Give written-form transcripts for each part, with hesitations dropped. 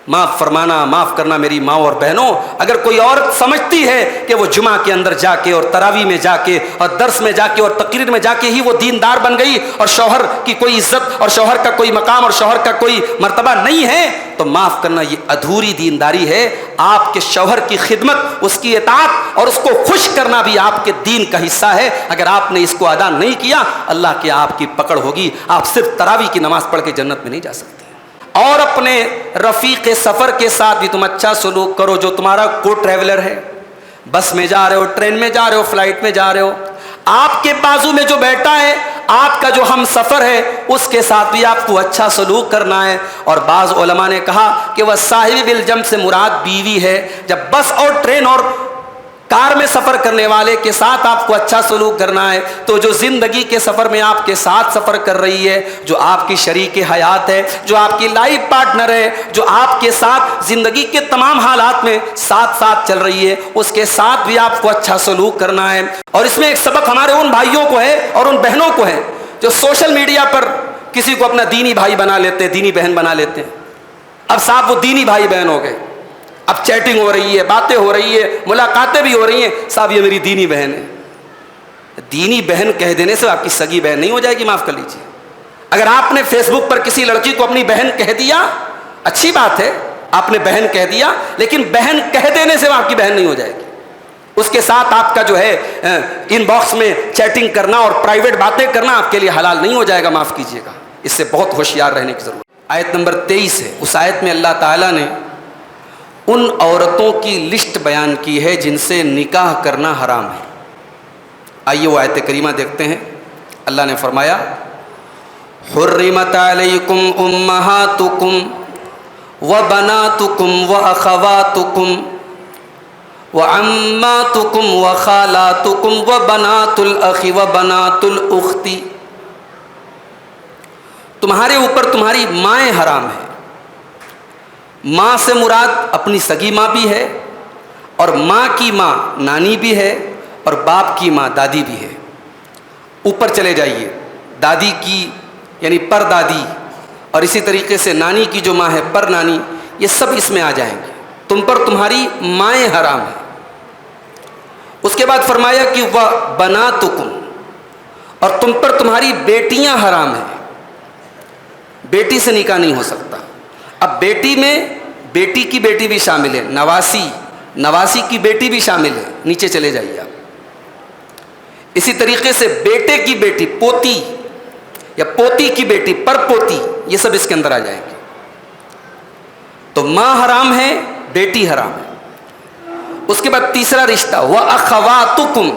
معاف فرمانا، معاف کرنا میری ماں اور بہنوں. اگر کوئی عورت سمجھتی ہے کہ وہ جمعہ کے اندر جا کے اور تراویح میں جا کے اور درس میں جا کے اور تقریر میں جا کے ہی وہ دیندار بن گئی اور شوہر کی کوئی عزت اور شوہر کا کوئی مقام اور شوہر کا کوئی مرتبہ نہیں ہے، تو معاف کرنا یہ ادھوری دینداری ہے. آپ کے شوہر کی خدمت، اس کی اطاعت اور اس کو خوش کرنا بھی آپ کے دین کا حصہ ہے. اگر آپ نے اس کو ادا نہیں کیا، اللہ کی آپ کی پکڑ ہوگی. آپ صرف تراویح کی نماز پڑھ کے جنت میں نہیں جا سکتے. اور اپنے رفیق سفر کے ساتھ بھی تم اچھا سلوک کرو جو تمہارا کو ٹریولر ہے. بس میں جا رہے ہو، ٹرین میں جا رہے ہو، فلائٹ میں جا رہے ہو، آپ کے بازو میں جو بیٹھا ہے، آپ کا جو ہم سفر ہے، اس کے ساتھ بھی آپ کو اچھا سلوک کرنا ہے. اور بعض علماء نے کہا کہ وہ صاحب بالجنب سے مراد بیوی ہے. جب بس اور ٹرین اور کار میں سفر کرنے والے کے ساتھ آپ کو اچھا سلوک کرنا ہے، تو جو زندگی کے سفر میں آپ کے ساتھ سفر کر رہی ہے، جو آپ کی شریک حیات ہے، جو آپ کی لائف پارٹنر ہے، جو آپ کے ساتھ زندگی کے تمام حالات میں ساتھ ساتھ چل رہی ہے، اس کے ساتھ بھی آپ کو اچھا سلوک کرنا ہے. اور اس میں ایک سبق ہمارے ان بھائیوں کو ہے اور ان بہنوں کو ہے جو سوشل میڈیا پر کسی کو اپنا دینی بھائی بنا لیتے ہیں، دینی بہن بنا لیتے ہیں. اب صاحب وہ دینی بھائی بہن ہو گئے، اب چیٹنگ ہو رہی ہے، باتیں ہو رہی ہے، ملاقاتیں بھی ہو رہی ہیں. صاحب یہ میری دینی بہن ہے. دینی بہن کہہ دینے سے آپ کی سگی بہن نہیں ہو جائے گی، معاف کر لیجیے. اگر آپ نے فیس بک پر کسی لڑکی کو اپنی بہن کہہ دیا، اچھی بات ہے، آپ نے بہن کہہ دیا، لیکن بہن کہہ دینے سے وہ آپ کی بہن نہیں ہو جائے گی. اس کے ساتھ آپ کا جو ہے ان باکس میں چیٹنگ کرنا اور پرائیویٹ باتیں کرنا آپ کے لیے حلال نہیں ہو جائے گا، معاف کیجیے گا. اس سے بہت ہوشیار رہنے کی ضرورت. آیت نمبر 23 ہے. اس آیت میں اللہ تعالیٰ نے ان عورتوں کی لسٹ بیان کی ہے جن سے نکاح کرنا حرام ہے. آئیے وہ آیت کریمہ دیکھتے ہیں. اللہ نے فرمایا حرمت علیکم امہاتکم وبناتکم واخواتکم وعماتکم وخالاتکم وبنات الاخ وبنات الاخت. تمہارے اوپر تمہاری مائیں حرام ہیں. ماں سے مراد اپنی سگی ماں بھی ہے، اور ماں کی ماں نانی بھی ہے، اور باپ کی ماں دادی بھی ہے. اوپر چلے جائیے، دادی کی یعنی پر دادی، اور اسی طریقے سے نانی کی جو ماں ہے پر نانی، یہ سب اس میں آ جائیں گے. تم پر تمہاری مائیں حرام ہیں. اس کے بعد فرمایا کہ وہ بناتکم، اور تم پر تمہاری بیٹیاں حرام ہیں. بیٹی سے نکاح نہیں ہو سکتا. اب بیٹی میں بیٹی کی بیٹی بھی شامل ہے، نواسی، نواسی کی بیٹی بھی شامل ہے. نیچے چلے جائیے آپ. اسی طریقے سے بیٹے کی بیٹی، پوتی یا پوتی کی بیٹی، پر پوتی، یہ سب اس کے اندر آ جائیں گے. تو ماں حرام ہے، بیٹی حرام ہے. اس کے بعد تیسرا رشتہ وَأَخَوَاتُكُمْ،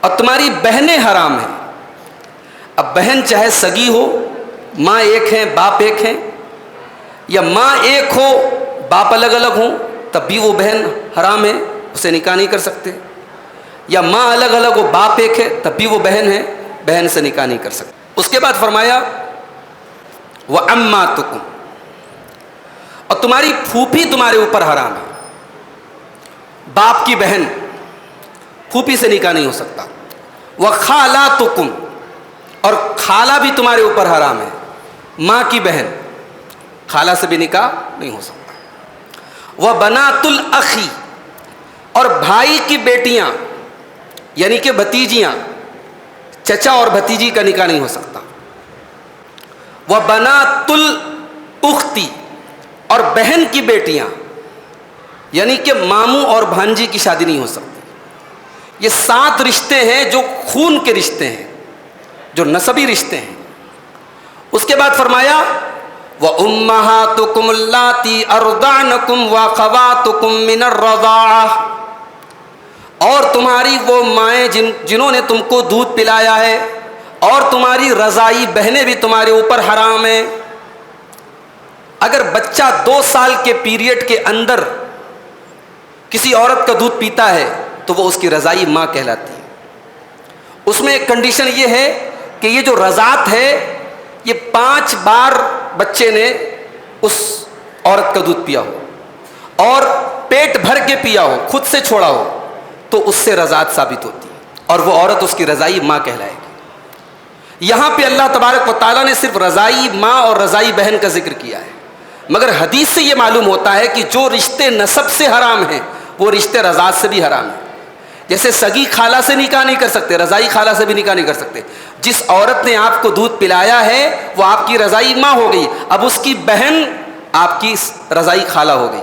اور تمہاری بہنیں حرام ہیں. اب بہن چاہے سگی ہو، ماں ایک ہیں باپ ایک ہیں، یا ماں ایک ہو باپ الگ الگ ہوں، تب بھی وہ بہن حرام ہے، اسے نکاح نہیں کر سکتے. یا ماں الگ الگ ہو باپ ایک ہے، تب بھی وہ بہن ہے، بہن سے نکاح نہیں کر سکتے. اس کے بعد فرمایا وَعَمَّاتُكُمْ، اور تمہاری پھوپھی تمہارے اوپر حرام ہے. باپ کی بہن، پھوپھی سے نکاح نہیں ہو سکتا. وَخَالَاتُكُمْ، اور خالہ بھی تمہارے اوپر حرام ہے. ماں کی بہن، خالہ سے بھی نکاح نہیں ہو سکتا. وَبَنَاتُ الْأَخِ، اور بھائی کی بیٹیاں یعنی کہ بھتیجیاں، چچا اور بھتیجی کا نکاح نہیں ہو سکتا. وَبَنَاتُ الْأُخْتِ، اور بہن کی بیٹیاں یعنی کہ ماموں اور بھانجی کی شادی نہیں ہو سکتی. یہ 7 رشتے ہیں جو خون کے رشتے ہیں، جو نسبی رشتے ہیں. اس کے بعد فرمایا وَأُمَّهَاتُكُمُ اللَّاتِي أَرْضَعْنَكُمْ وَأَخَوَاتُكُمْ مِنَ الرَّضَاعَةِ، اور تمہاری وہ مائیں جنہوں نے تم کو دودھ پلایا ہے، اور تمہاری رضائی بہنیں بھی تمہارے اوپر حرام ہیں. اگر بچہ 2 سال کے پیریڈ کے اندر کسی عورت کا دودھ پیتا ہے تو وہ اس کی رضائی ماں کہلاتی ہے. اس میں ایک کنڈیشن یہ ہے کہ یہ جو رضاعت ہے یہ 5 بار بچے نے اس عورت کا دودھ پیا ہو اور پیٹ بھر کے پیا ہو، خود سے چھوڑا ہو، تو اس سے رضاعت ثابت ہوتی ہے اور وہ عورت اس کی رضائی ماں کہلائے گی. یہاں پہ اللہ تبارک و تعالیٰ نے صرف رضائی ماں اور رضائی بہن کا ذکر کیا ہے. مگر حدیث سے یہ معلوم ہوتا ہے کہ جو رشتے نسب سے حرام ہیں وہ رشتے رضاعت سے بھی حرام ہیں. جیسے سگی خالہ سے نکاح نہیں کر سکتے، رضائی خالہ سے بھی نکاح نہیں کر سکتے. جس عورت نے آپ کو دودھ پلایا ہے وہ آپ کی رضائی ماں ہو گئی، اب اس کی بہن آپ کی رضائی خالہ ہو گئی.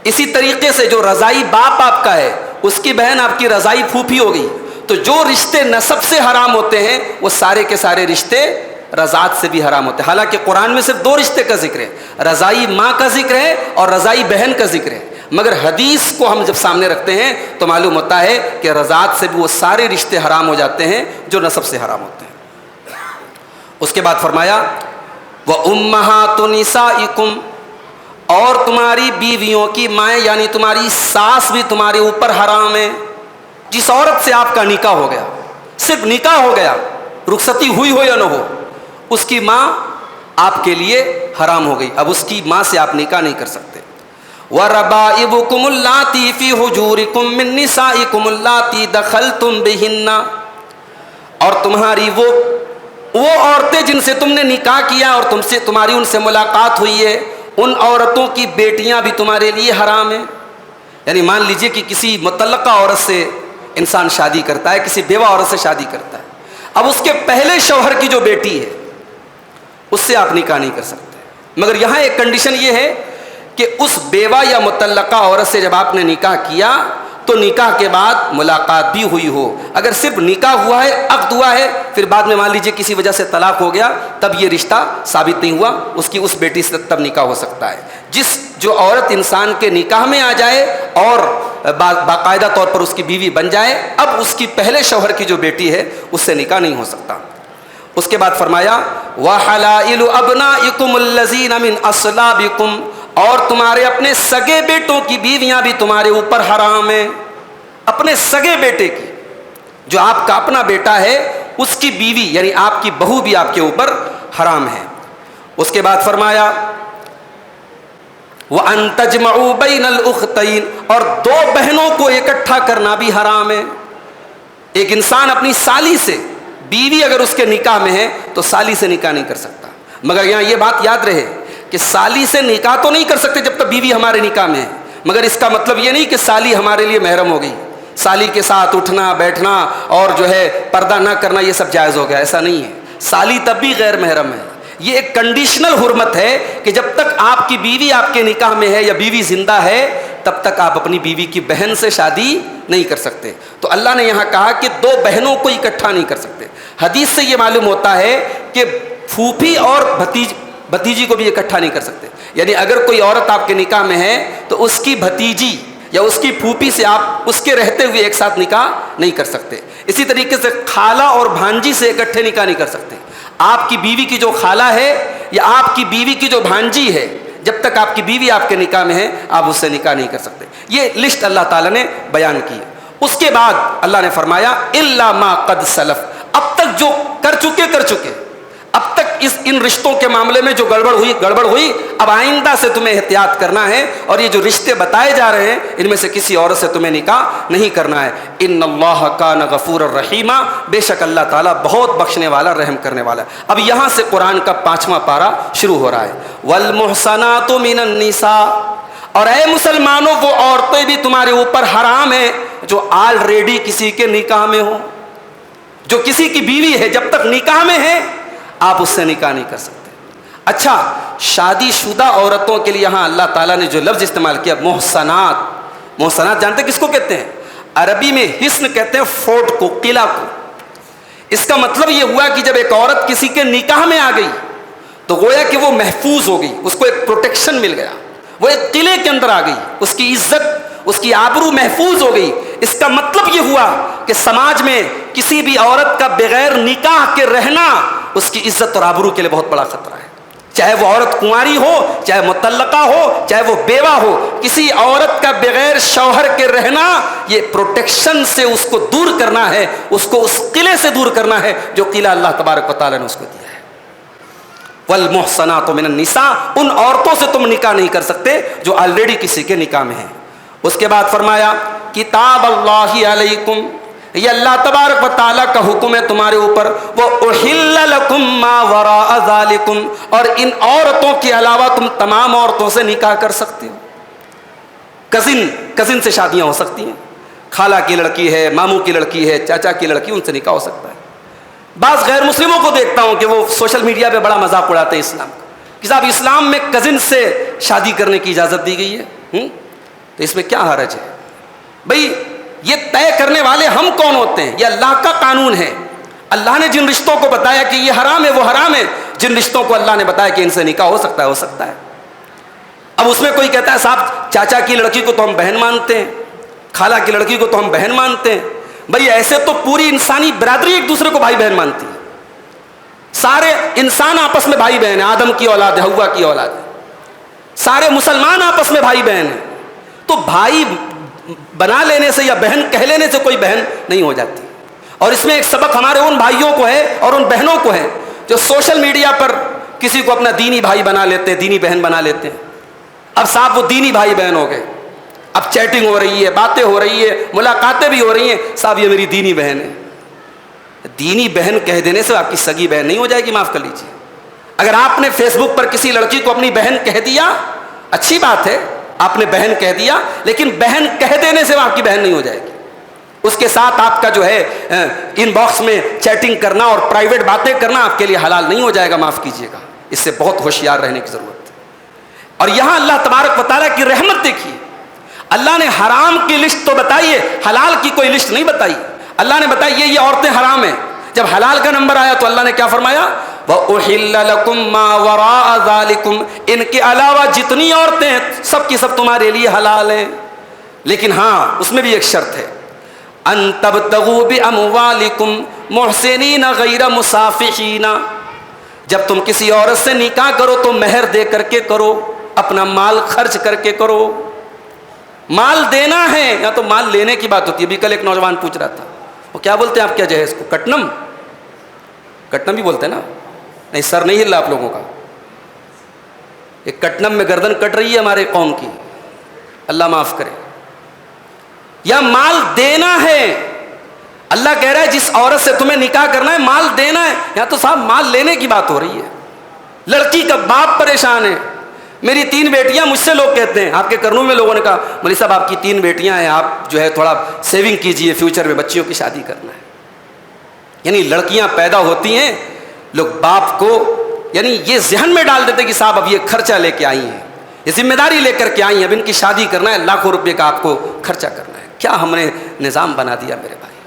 اسی طریقے سے جو رضائی باپ آپ کا ہے اس کی بہن آپ کی رضائی پھوپھی ہو گئی. تو جو رشتے نسب سے حرام ہوتے ہیں وہ سارے کے سارے رشتے رضاعت سے بھی حرام ہوتے ہیں. حالانکہ قرآن میں صرف 2 رشتے کا ذکر ہے، رضائی ماں کا ذکر ہے اور رضائی بہن کا ذکر ہے. مگر حدیث کو ہم جب سامنے رکھتے ہیں تو معلوم ہوتا ہے کہ رضاعت سے بھی وہ سارے رشتے حرام ہو جاتے ہیں جو نسب سے حرام ہوتے ہیں. اس کے بعد فرمایا وَأُمَّهَاتُ نِسَائِكُمْ، اور تمہاری بیویوں کی مائیں یعنی تمہاری ساس بھی تمہارے اوپر حرام ہے. جس عورت سے آپ کا نکاح ہو گیا، صرف نکاح ہو گیا، رخصتی ہوئی ہو یا نہ ہو، اس کی ماں آپ کے لیے حرام ہو گئی. اب اس کی ماں سے آپ نکاح نہیں کر سکتے. وَرَبَائِبُكُمُ اللَّاتِي فِي حُجُورِكُم مِّن نِّسَائِكُمُ اللَّاتِي دَخَلْتُم بِهِنَّ، اور تمہاری وہ عورتیں جن سے تم نے نکاح کیا اور تمہاری ان سے ملاقات ہوئی ہے، ان عورتوں کی بیٹیاں بھی تمہارے لیے حرام ہیں. یعنی مان لیجئے کہ کسی مطلقہ عورت سے انسان شادی کرتا ہے، کسی بیوہ عورت سے شادی کرتا ہے، اب اس کے پہلے شوہر کی جو بیٹی ہے اس سے آپ نکاح نہیں کر سکتے. مگر یہاں ایک کنڈیشن یہ ہے کہ اس بیوہ یا مطلقہ عورت سے جب آپ نے نکاح کیا تو نکاح کے بعد ملاقات بھی ہوئی ہو. اگر صرف نکاح ہوا ہے، عقد ہوا ہے، پھر بعد میں مان لیجئے کسی وجہ سے طلاق ہو گیا، تب یہ رشتہ ثابت نہیں ہوا، اس بیٹی سے تب نکاح ہو سکتا ہے. جو عورت انسان کے نکاح میں آ جائے اور باقاعدہ طور پر اس کی بیوی بن جائے، اب اس کی پہلے شوہر کی جو بیٹی ہے اس سے نکاح نہیں ہو سکتا. اس کے بعد فرمایا وَحَلَائِلُ أَبْنَائِكُمُ الَّذِينَ مِنْ أَصْلَابِكُمْ، اور تمہارے اپنے سگے بیٹوں کی بیویاں بھی تمہارے اوپر حرام ہیں. اپنے سگے بیٹے کی، جو آپ کا اپنا بیٹا ہے، اس کی بیوی یعنی آپ کی بہو بھی آپ کے اوپر حرام ہے. اس کے بعد فرمایا وَأَن تَجْمَعُوا بَيْنَ الْأُخْتَيْنِ، اور 2 بہنوں کو اکٹھا کرنا بھی حرام ہے. ایک انسان اپنی سالی سے، بیوی اگر اس کے نکاح میں ہے تو سالی سے نکاح نہیں کر سکتا. مگر یہاں یہ بات یاد رہے کہ سالی سے نکاح تو نہیں کر سکتے جب تک بیوی ہمارے نکاح میں ہے، مگر اس کا مطلب یہ نہیں کہ سالی ہمارے لیے محرم ہو گئی، سالی کے ساتھ اٹھنا بیٹھنا اور جو ہے پردہ نہ کرنا یہ سب جائز ہو گیا. ایسا نہیں ہے، سالی تب بھی غیر محرم ہے. یہ ایک کنڈیشنل حرمت ہے کہ جب تک آپ کی بیوی آپ کے نکاح میں ہے یا بیوی زندہ ہے تب تک آپ اپنی بیوی کی بہن سے شادی نہیں کر سکتے. تو اللہ نے یہاں کہا کہ 2 بہنوں کو اکٹھا نہیں کر سکتے. حدیث سے یہ معلوم ہوتا ہے کہ پھوپھی اور بھتیجی کو بھی اکٹھا نہیں کر سکتے. یعنی اگر کوئی عورت آپ کے نکاح میں ہے تو اس کی بھتیجی یا اس کی پھوپھی سے آپ اس کے رہتے ہوئے ایک ساتھ نکاح نہیں کر سکتے. اسی طریقے سے خالہ اور بھانجی سے اکٹھے نکاح نہیں کر سکتے. آپ کی بیوی کی جو خالہ ہے یا آپ کی بیوی کی جو بھانجی ہے، جب تک آپ کی بیوی آپ کے نکاح میں ہے آپ اس سے نکاح نہیں کر سکتے. یہ لسٹ اللہ تعالیٰ نے بیان کی. اس کے بعد اللہ نے فرمایا الا ما قد سلف، اب تک جو کر چکے اب تک ان رشتوں کے معاملے میں جو گڑبڑ ہوئی، اب آئندہ سے تمہیں احتیاط کرنا ہے. اور یہ جو رشتے بتائے جا رہے ہیں ان میں سے کسی عورت سے تمہیں نکاح نہیں کرنا ہے. ان اللہ کان غفور الرحیم، بے شک اللہ تعالیٰ بہت بخشنے والا رحم کرنے والا ہے. اب یہاں سے قرآن کا 5واں پارہ شروع ہو رہا ہے. والمحصنات من النساء، اور اے مسلمانوں وہ عورتیں بھی تمہارے اوپر حرام ہیں جو آلریڈی کسی کے نکاح میں ہو. جو کسی کی بیوی ہے جب تک نکاح میں ہے آپ اس سے نکاح نہیں کر سکتے. اچھا، شادی شدہ عورتوں کے لیے یہاں اللہ تعالیٰ نے جو لفظ استعمال کیا محصنات جانتے کس کو کہتے ہیں؟ عربی میں حصن کہتے ہیں فورٹ کو، قلعہ کو. اس کا مطلب یہ ہوا کہ جب ایک عورت کسی کے نکاح میں آ گئی تو گویا کہ وہ محفوظ ہو گئی، اس کو ایک پروٹیکشن مل گیا، وہ ایک قلعے کے اندر آ گئی، اس کی عزت اس کی آبرو محفوظ ہو گئی. اس کا مطلب یہ ہوا کہ سماج میں کسی بھی عورت کا بغیر نکاح کے رہنا اس کی عزت اور آبرو کے لیے بہت بڑا خطرہ ہے. چاہے وہ عورت کنواری ہو، چاہے مطلقہ ہو، چاہے وہ بیوہ ہو، کسی عورت کا بغیر شوہر کے رہنا یہ پروٹیکشن سے اس کو دور کرنا ہے، اس کو اس قلعے سے دور کرنا ہے جو قلعہ اللہ تبارک و تعالیٰ نے اس کو دیا ہے. والمحصنات من النساء، ان عورتوں سے تم نکاح نہیں کر سکتے جو آلریڈی کسی کے نکاح میں ہیں. اس کے بعد فرمایا کتاب اللہ علیکم، یہ اللہ تبارک و تعالیٰ کا حکم ہے تمہارے اوپر، وہ احل لکم ما وراء ذالکم، اور ان عورتوں کے علاوہ تم تمام عورتوں سے نکاح کر سکتے ہو۔ کزن سے شادیاں ہو سکتی ہیں، خالہ کی لڑکی ہے، ماموں کی لڑکی ہے، چاچا کی لڑکی، ان سے نکاح ہو سکتا ہے۔ بعض غیر مسلموں کو دیکھتا ہوں کہ وہ سوشل میڈیا پہ بڑا مذاق اڑاتے ہیں اسلام کا، کہ صاحب اسلام میں کزن سے شادی کرنے کی اجازت دی گئی ہے، تو اس میں کیا حرج ہے؟ بھئی یہ طے کرنے والے ہم کون ہوتے ہیں؟ یہ اللہ کا قانون ہے۔ اللہ نے جن رشتوں کو بتایا کہ یہ حرام ہے وہ حرام ہے، جن رشتوں کو اللہ نے بتایا کہ ان سے نکاح ہو سکتا ہے ہو سکتا ہے۔ اب اس میں کوئی کہتا ہے صاحب چاچا کی لڑکی کو تو ہم بہن مانتے ہیں، خالہ کی لڑکی کو تو ہم بہن مانتے ہیں۔ بھئی ایسے تو پوری انسانی برادری ایک دوسرے کو بھائی بہن مانتی ہے، سارے انسان آپس میں بھائی بہن ہیں، آدم کی اولاد ہے، حوا کی اولاد ہے، سارے مسلمان آپس میں بھائی بہن ہیں۔ تو بھائی بنا لینے سے یا بہن کہہ لینے سے کوئی بہن نہیں ہو جاتی۔ اور اس میں ایک سبق ہمارے ان بھائیوں کو ہے اور ان بہنوں کو ہے جو سوشل میڈیا پر کسی کو اپنا دینی بھائی بنا لیتے ہیں، دینی بہن بنا لیتے ہیں۔ اب صاحب وہ دینی بھائی بہن ہو گئے، اب چیٹنگ ہو رہی ہے، باتیں ہو رہی ہے، ملاقاتیں بھی ہو رہی ہیں، صاحب یہ میری دینی بہن ہے۔ دینی بہن کہہ دینے سے آپ کی سگی بہن نہیں ہو جائے گی، معاف کر لیجیے۔ اگر آپ نے فیس بک پر کسی لڑکی کو اپنی بہن کہہ دیا، اچھی بات ہے، آپ نے بہن کہہ دیا، لیکن بہن کہہ دینے سے وہ آپ کی بہن نہیں ہو جائے گی۔ اس کے ساتھ آپ کا جو ہے ان باکس میں چیٹنگ کرنا اور پرائیویٹ باتیں کرنا آپ کے لیے حلال نہیں ہو جائے گا، معاف کیجیے گا۔ اس سے بہت ہوشیار رہنے کی ضرورت ہے۔ اور یہاں اللہ تبارک و تعالیٰ کی رحمت دیکھیے، اللہ نے حرام کی لسٹ تو بتائی ہے، حلال کی کوئی لسٹ نہیں بتائی۔ اللہ نے بتایا یہ عورتیں حرام ہیں، جب حلال کا نمبر آیا تو اللہ نے کیا فرمایا؟ وَأُحِلَّ لَكُم مَّا وَرَاءَ ذَلِكُمْ، ان کے علاوہ جتنی عورتیں ہیں سب کی سب تمہارے لیے حلال ہیں، لیکن ہاں اس میں بھی ایک شرط ہے، أَن تَبْتَغُوا بِأَمْوَالِكُمْ مُحْسِنِينَ غَيْرَ مُسَافِحِينَ، جب تم کسی عورت سے نکاح کرو تو مہر دے کر کے کرو، اپنا مال خرچ کر کے کرو۔ مال دینا ہے یا تو مال لینے کی بات ہوتی ہے۔ ابھی کل ایک نوجوان پوچھ رہا تھا، وہ کیا بولتے ہیں آپ کیا جہیز کو؟ کٹنم، کٹنم بھی بولتے ہیں نا؟ نہیں سر نہیں ہل رہا آپ لوگوں کا۔ ایک کٹنم میں گردن کٹ رہی ہے ہمارے قوم کی، اللہ معاف کرے۔ یا مال دینا ہے، اللہ کہہ رہا ہے جس عورت سے تمہیں نکاح کرنا ہے مال دینا ہے، یا تو صاحب مال لینے کی بات ہو رہی ہے۔ لڑکی کا باپ پریشان ہے، میری 3 بیٹیاں، مجھ سے لوگ کہتے ہیں، آپ کے کرنول میں لوگوں نے کہا مولوی صاحب آپ کی 3 بیٹیاں ہیں، آپ جو ہے تھوڑا سیونگ کیجئے، فیوچر میں بچیوں کی شادی کرنا ہے۔ یعنی لڑکیاں پیدا ہوتی ہیں، لوگ باپ کو یعنی یہ ذہن میں ڈال دیتے کہ صاحب اب یہ خرچہ لے کے آئی ہیں، یہ ذمہ داری لے کر کے آئی ہیں، اب ان کی شادی کرنا ہے، لاکھوں روپے کا آپ کو خرچہ کرنا ہے۔ کیا ہم نے نظام بنا دیا میرے بھائی؟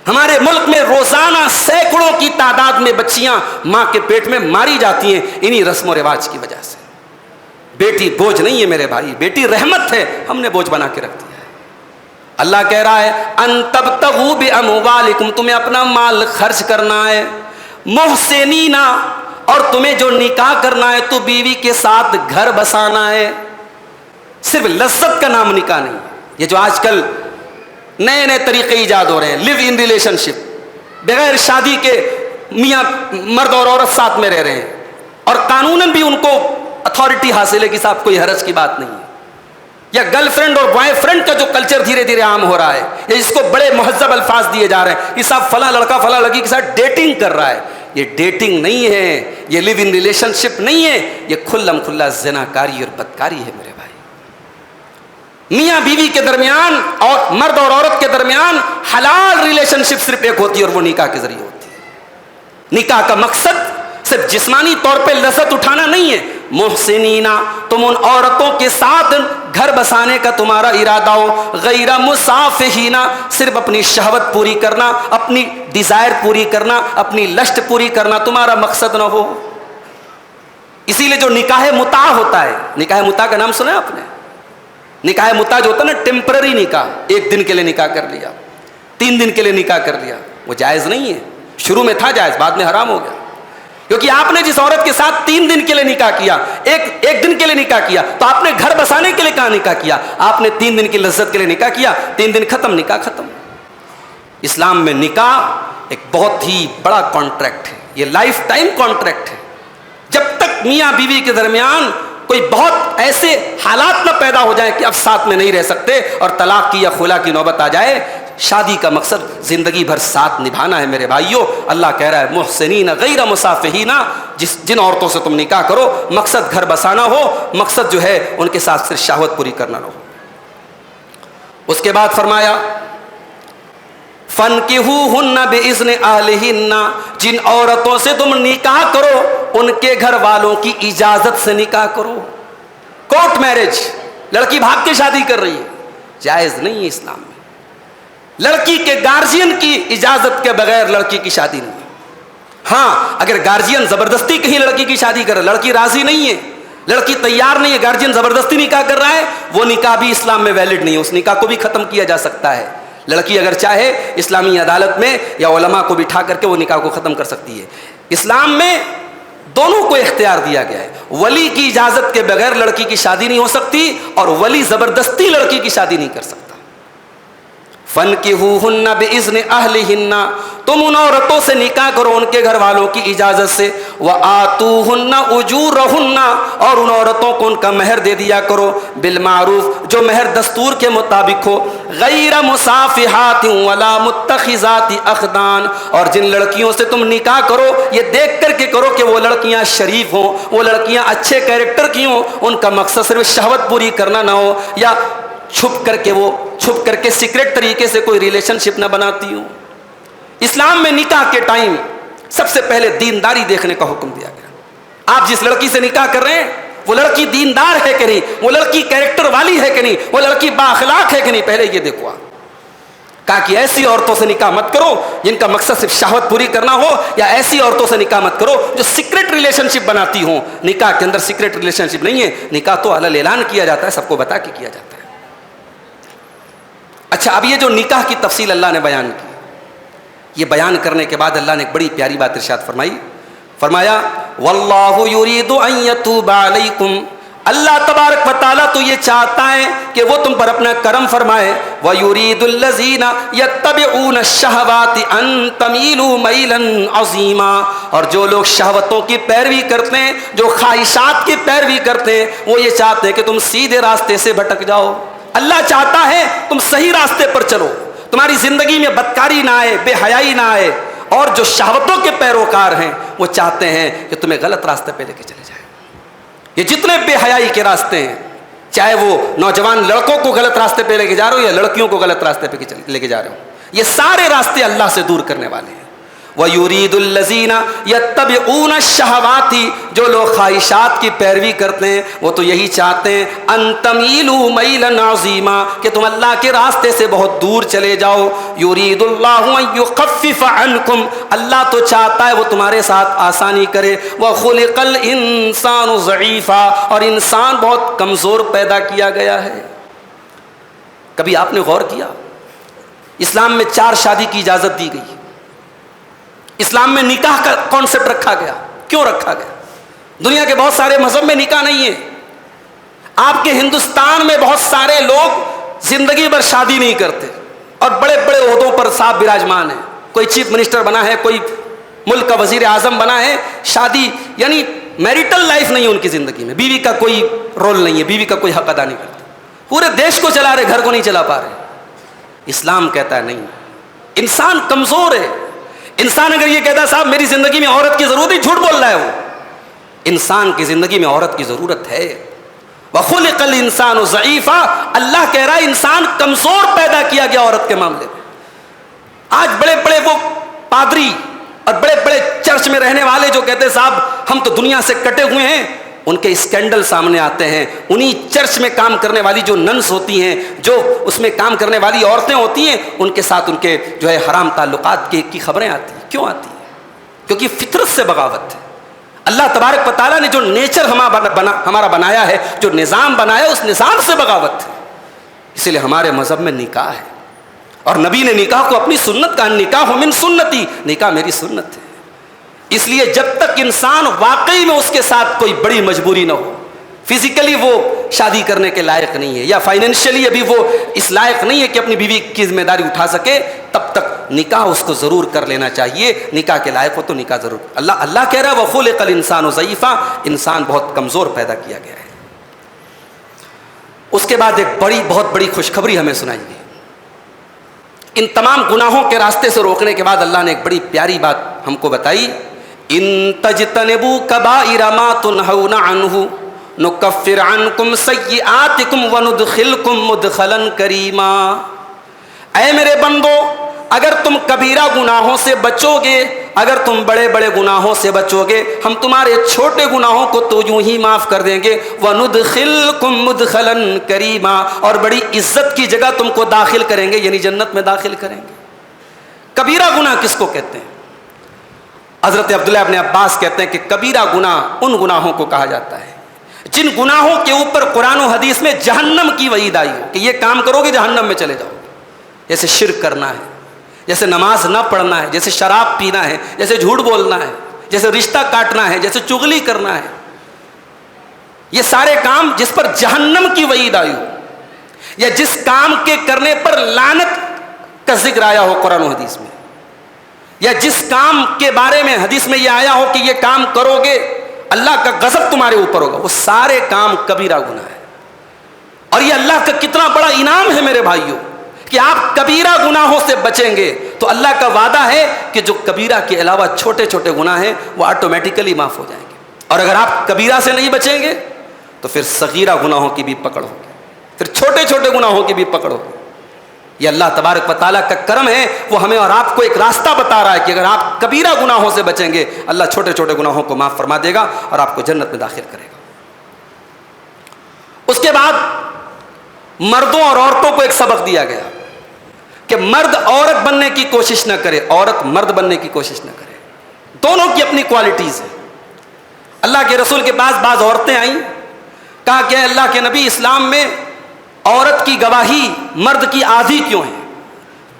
ہمارے ملک میں روزانہ سینکڑوں کی تعداد میں بچیاں ماں کے پیٹ میں ماری جاتی ہیں انہی رسم و رواج کی وجہ سے۔ بیٹی بوجھ نہیں ہے میرے بھائی، بیٹی رحمت ہے، ہم نے بوجھ بنا کے رکھ دیا ہے۔ اللہ کہہ رہا ہے ان تبتغوا باموالکم، تمہیں اپنا مال خرچ کرنا ہے، محسنین، اور تمہیں جو نکاح کرنا ہے تو بیوی کے ساتھ گھر بسانا ہے۔ صرف لذت کا نام نکاح نہیں، یہ جو آج کل نئے نئے طریقے ایجاد ہو رہے ہیں، لیو ان ریلیشن شپ، بغیر شادی کے میاں مرد اور عورت ساتھ میں رہ رہے ہیں، اور قانوناً بھی ان کو اتھارٹی حاصل ہے کہ صاحب کوئی حرج کی بات نہیں ہے۔ یا گرل فرینڈ اور بوائے فرینڈ کا جو کلچر دھیرے دھیرے عام ہو رہا ہے، یا اس کو بڑے مہذب الفاظ دیے جا رہے ہیں کہ صاحب فلاں لڑکا فلاں لڑکی کے ساتھ ڈیٹنگ کر رہا ہے۔ یہ ڈیٹنگ نہیں ہے، یہ لیو ان ریلیشن شپ نہیں ہے، یہ کھلم کھلا زنا کاری اور بدکاری ہے میرے بھائی۔ میاں بیوی کے درمیان اور مرد اور عورت کے درمیان حلال ریلیشن شپ صرف ایک ہوتی ہے اور وہ نکاح کے ذریعے ہوتی ہے۔ نکاح کا مقصد صرف جسمانی طور پہ لذت اٹھانا نہیں ہے، محسنینا، تم ان عورتوں کے ساتھ گھر بسانے کا تمہارا ارادہ ہو، غیر مسافحینا، صرف اپنی شہوت پوری کرنا، اپنی ڈیزائر پوری کرنا، اپنی لشٹ پوری کرنا تمہارا مقصد نہ ہو۔ اسی لیے جو نکاح متاع ہوتا ہے، نکاح متاع کا نام سنا ہے آپ نے؟ نکاح متاع جو ہوتا ہے نا، ٹیمپرری نکاح، 1 دن کے لیے نکاح کر لیا، 3 دن کے لیے نکاح کر لیا، وہ جائز نہیں ہے۔ شروع میں تھا جائز، بعد میں حرام ہو گیا، کیونکہ آپ نے جس عورت کے ساتھ 3 دن کے لیے نکاح کیا، ایک دن کے لیے نکاح کیا، تو آپ نے گھر بسانے کے لیے کہاں نکاح کیا؟ آپ نے 3 دن کی لذت کے لیے نکاح کیا، 3 دن ختم، نکاح ختم۔ اسلام میں نکاح ایک بہت ہی بڑا کانٹریکٹ ہے، یہ لائف ٹائم کانٹریکٹ ہے۔ جب تک میاں بیوی کے درمیان کوئی بہت ایسے حالات نہ پیدا ہو جائیں کہ اب ساتھ میں نہیں رہ سکتے اور طلاق کی یا خلا کی نوبت آ جائے، شادی کا مقصد زندگی بھر ساتھ نبھانا ہے میرے بھائیوں. اللہ کہہ رہا ہے محسنین غیر مسافحین، جن عورتوں سے تم نکاح کرو مقصد گھر بسانا ہو، مقصد جو ہے ان کے ساتھ صرف شہوت پوری کرنا نہ ہو. اس کے بعد فرمایا فَانْكِحُوهُنَّ بِإِذْنِ أَهْلِهِنَّ، جن عورتوں سے تم نکاح کرو ان کے گھر والوں کی اجازت سے نکاح کرو. کورٹ میرج، لڑکی بھاگ کے شادی کر رہی ہے، جائز نہیں ہے اسلام میں. لڑکی کے گارجین کی اجازت کے بغیر لڑکی کی شادی نہیں. ہاں اگر گارجین زبردستی کہیں لڑکی کی شادی کر رہا ہے، لڑکی راضی نہیں ہے، لڑکی تیار نہیں ہے، گارجین زبردستی نکاح کر رہا ہے، وہ نکاح بھی اسلام میں ویلڈ نہیں ہے، اس نکاح کو بھی ختم کیا جا سکتا ہے. لڑکی اگر چاہے اسلامی عدالت میں یا علماء کو بٹھا کر کے وہ نکاح کو ختم کر سکتی ہے. اسلام میں دونوں کو اختیار دیا گیا ہے. ولی کی اجازت کے بغیر لڑکی کی شادی نہیں ہو سکتی اور ولی زبردستی لڑکی کی شادی نہیں کر سکتا. فَانْكِحُوهُنَّ بِإِذْنِ أَهْلِهِنَّ، تم ان عورتوں سے نکاح کرو ان کے گھر والوں کی اجازت سے. وَآتُوهُنَّ أُجُورَهُنَّ، اور ان عورتوں کو ان کا مہر دے دیا کرو بالمعروف، جو مہر دستور کے مطابق ہو. غیر مصافحات ولا متخذات اخدان، اور جن لڑکیوں سے تم نکاح کرو یہ دیکھ کر کے کرو کہ وہ لڑکیاں شریف ہوں، وہ لڑکیاں اچھے کیریکٹر کی ہوں، ان کا مقصد صرف شہوت پوری کرنا نہ ہو، یا چھپ کر کے سیکریٹ طریقے سے کوئی ریلیشن شپ نہ بناتی ہوں. اسلام میں نکاح کے ٹائم سب سے پہلے دینداری دیکھنے کا حکم دیا گیا. آپ جس لڑکی سے نکاح کر رہے ہیں وہ لڑکی دیندار ہے کہ نہیں، وہ لڑکی کیریکٹر والی ہے کہ نہیں، وہ لڑکی بااخلاق ہے کہ نہیں، پہلے یہ دیکھو. کہا کہ ایسی عورتوں سے نکاح مت کرو جن کا مقصد صرف شہوت پوری کرنا ہو، یا ایسی عورتوں سے نکاح مت کرو جو سیکریٹ ریلیشن شپ بناتی ہوں. نکاح کے اندر سیکریٹ ریلیشن شپ نہیں ہے، نکاح تو علل اعلان کیا جاتا ہے، سب کو بتا کے کیا جاتا ہے. اچھا، اب یہ جو نکاح کی تفصیل اللہ نے بیان کی، یہ بیان کرنے کے بعد اللہ نے ایک بڑی پیاری بات ارشاد فرمایا واللہ یرید ان یتوب علیکم، اللہ تبارک و تعالیٰ تو یہ چاہتا ہے کہ وہ تم پر اپنا کرم فرمائے. وَيُرِيدُ الَّذِينَ يَتَّبِعُونَ الشَّهَوَاتِ أَن تَمِيلُوا مَيْلًا عَظِيمًا، اور جو لوگ شہوتوں کی پیروی کرتے ہیں، جو خواہشات کی پیروی کرتے ہیں، وہ یہ چاہتے ہیں کہ تم سیدھے راستے سے بھٹک جاؤ. اللہ چاہتا ہے تم صحیح راستے پر چلو، تمہاری زندگی میں بدکاری نہ آئے، بے حیائی نہ آئے. اور جو شہوتوں کے پیروکار ہیں وہ چاہتے ہیں کہ تمہیں غلط راستے پہ لے کے چلے جائیں. یہ جتنے بے حیائی کے راستے ہیں، چاہے وہ نوجوان لڑکوں کو غلط راستے پہ لے کے جا رہے ہو یا لڑکیوں کو غلط راستے پہ لے کے جا رہے ہو، یہ سارے راستے اللہ سے دور کرنے والے ہیں. وَيُرِيدُ الَّذِينَ يَتَّبِعُونَ الشَّهَوَاتِ، جو لوگ خواہشات کی پیروی کرتے ہیں وہ تو یہی چاہتے ہیں أَن تَمِيلُوا مَيْلًا عَظِيمًا، کہ تم اللہ کے راستے سے بہت دور چلے جاؤ. يُرِيدُ اللَّهُ أَن يُخَفِّفَ عَنْكُمْ، اللہ تو چاہتا ہے وہ تمہارے ساتھ آسانی کرے. وَخُلِقَ الْإِنسَانُ ضَعِيفًا، اور انسان بہت کمزور پیدا کیا گیا ہے. کبھی آپ نے غور کیا اسلام میں 4 شادی کی اجازت دی گئی، اسلام میں نکاح کا کانسیپٹ رکھا گیا، کیوں رکھا گیا؟ دنیا کے بہت سارے مذہب میں نکاح نہیں ہے. آپ کے ہندوستان میں بہت سارے لوگ زندگی بھر شادی نہیں کرتے اور بڑے بڑے عہدوں پر صاحب براجمان ہیں. کوئی چیف منسٹر بنا ہے، کوئی ملک کا وزیر اعظم بنا ہے. شادی یعنی میریٹل لائف نہیں ہے ان کی زندگی میں، بیوی کا کوئی رول نہیں ہے، بیوی کا کوئی حق ادا نہیں کرتا. پورے دیش کو چلا رہے، گھر کو نہیں چلا پا رہے. اسلام کہتا ہے نہیں، انسان کمزور ہے. انسان اگر یہ کہتا ہے صاحب میری زندگی میں عورت کی ضرورت ہے، جھوٹ بول رہا ہے. وہ انسان کی زندگی میں عورت کی ضرورت ہے. وَخُلِقَ الْإِنسَانُ ضَعِيفًا، اللہ کہہ رہا ہے انسان کمزور پیدا کیا گیا عورت کے معاملے میں. آج بڑے بڑے وہ پادری اور بڑے بڑے چرچ میں رہنے والے جو کہتے ہیں صاحب ہم تو دنیا سے کٹے ہوئے ہیں، ان کے اسکینڈل سامنے آتے ہیں. انہی چرچ میں کام کرنے والی جو ننس ہوتی ہیں، جو اس میں کام کرنے والی عورتیں ہوتی ہیں، ان کے ساتھ ان کے جو ہے حرام تعلقات کی خبریں آتی ہیں. کیوں آتی ہیں؟ کیونکہ فطرت سے بغاوت ہے. اللہ تبارک و تعالیٰ نے جو نیچر ہمارا بنایا ہے، جو نظام بنایا ہے، اس نظام سے بغاوت ہے. اسی لیے ہمارے مذہب میں نکاح ہے، اور نبی نے نکاح کو اپنی سنت کا، نکاح من سنتی، نکاح میری سنت ہے. اس لیے جب تک انسان واقعی میں اس کے ساتھ کوئی بڑی مجبوری نہ ہو، فزیکلی وہ شادی کرنے کے لائق نہیں ہے یا فائنینشلی ابھی وہ اس لائق نہیں ہے کہ اپنی بیوی کی ذمہ داری اٹھا سکے، تب تک نکاح اس کو ضرور کر لینا چاہیے. نکاح کے لائق ہو تو نکاح ضرور. اللہ کہہ رہا ہے وَخُلِقَ الْإِنسَانُ ضَعِيفًا، انسان بہت کمزور پیدا کیا گیا ہے. اس کے بعد ایک بہت بڑی خوشخبری ہمیں سنائی گئی. ان تمام گناہوں کے راستے سے روکنے کے بعد اللہ نے ایک بڑی پیاری بات ہم کو بتائی، ان تجتنبوا کبائر ما تنہون عنہ نکفر عنکم سیئاتکم وندخلکم مدخلا کریما۔ اے میرے بندو، اگر تم کبیرہ گناہوں سے بچو گے، اگر تم بڑے بڑے گناہوں سے بچو گے، ہم تمہارے چھوٹے گناہوں کو تو یوں ہی معاف کر دیں گے، وَنُدْخِلْكُمْ مُدْخَلًا كَرِيمًا، اور بڑی عزت کی جگہ تم کو داخل کریں گے، یعنی جنت میں داخل کریں گے۔ کبیرہ گناہ کس کو کہتے ہیں؟ حضرت عبداللہ ابن عباس کہتے ہیں کہ کبیرہ گناہ ان گناہوں کو کہا جاتا ہے جن گناہوں کے اوپر قرآن و حدیث میں جہنم کی وعید آئی ہو کہ یہ کام کرو گے جہنم میں چلے جاؤ گے، جیسے شرک کرنا ہے، جیسے نماز نہ پڑھنا ہے، جیسے شراب پینا ہے، جیسے جھوٹ بولنا ہے، جیسے رشتہ کاٹنا ہے، جیسے چغلی کرنا ہے، یہ سارے کام جس پر جہنم کی وعید آئی ہو، یا جس کام کے کرنے پر لعنت کا ذکر آیا ہو قرآن و حدیث میں، یا جس کام کے بارے میں حدیث میں یہ آیا ہو کہ یہ کام کرو گے اللہ کا غضب تمہارے اوپر ہوگا، وہ سارے کام کبیرہ گناہ ہے۔ اور یہ اللہ کا کتنا بڑا انعام ہے میرے بھائیوں کہ آپ کبیرہ گناہوں سے بچیں گے تو اللہ کا وعدہ ہے کہ جو کبیرہ کے علاوہ چھوٹے چھوٹے گناہ ہیں وہ آٹومیٹیکلی معاف ہو جائیں گے، اور اگر آپ کبیرہ سے نہیں بچیں گے تو پھر صغیرہ گناہوں کی بھی پکڑ ہوگی، پھر چھوٹے چھوٹے گناہوں کی بھی پکڑ ہوگی۔ یہ اللہ تبارک و تعالیٰ کا کرم ہے، وہ ہمیں اور آپ کو ایک راستہ بتا رہا ہے کہ اگر آپ کبیرہ گناہوں سے بچیں گے اللہ چھوٹے چھوٹے گناہوں کو معاف فرما دے گا اور آپ کو جنت میں داخل کرے گا۔ اس کے بعد مردوں اور عورتوں کو ایک سبق دیا گیا کہ مرد عورت بننے کی کوشش نہ کرے، عورت مرد بننے کی کوشش نہ کرے، دونوں کی اپنی کوالٹیز ہیں۔ اللہ کے رسول کے پاس بعض عورتیں آئیں، کہا کہ اللہ کے نبی، اسلام میں عورت کی گواہی مرد کی آدھی کیوں ہے؟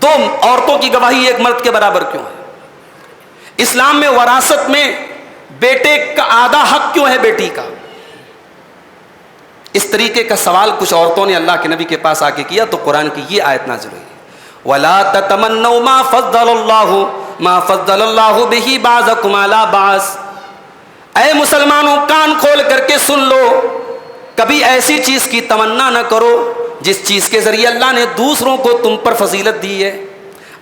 دو عورتوں کی گواہی ایک مرد کے برابر کیوں ہے؟ اسلام میں وراثت میں بیٹے کا آدھا حق کیوں ہے بیٹی کا؟ اس طریقے کا سوال کچھ عورتوں نے اللہ کے نبی کے پاس آ کے کیا تو قرآن کی یہ آیت نازل ہوئی، وَلَا تَتَمَنَّوْا مَا فَضَّلَ اللَّهُ بِهِ بَعْضَكُمْ عَلَىٰ بَعْضٍ۔ اے مسلمانوں، کان کھول کر کے سن لو، کبھی ایسی چیز کی تمنا نہ کرو جس چیز کے ذریعے اللہ نے دوسروں کو تم پر فضیلت دی ہے۔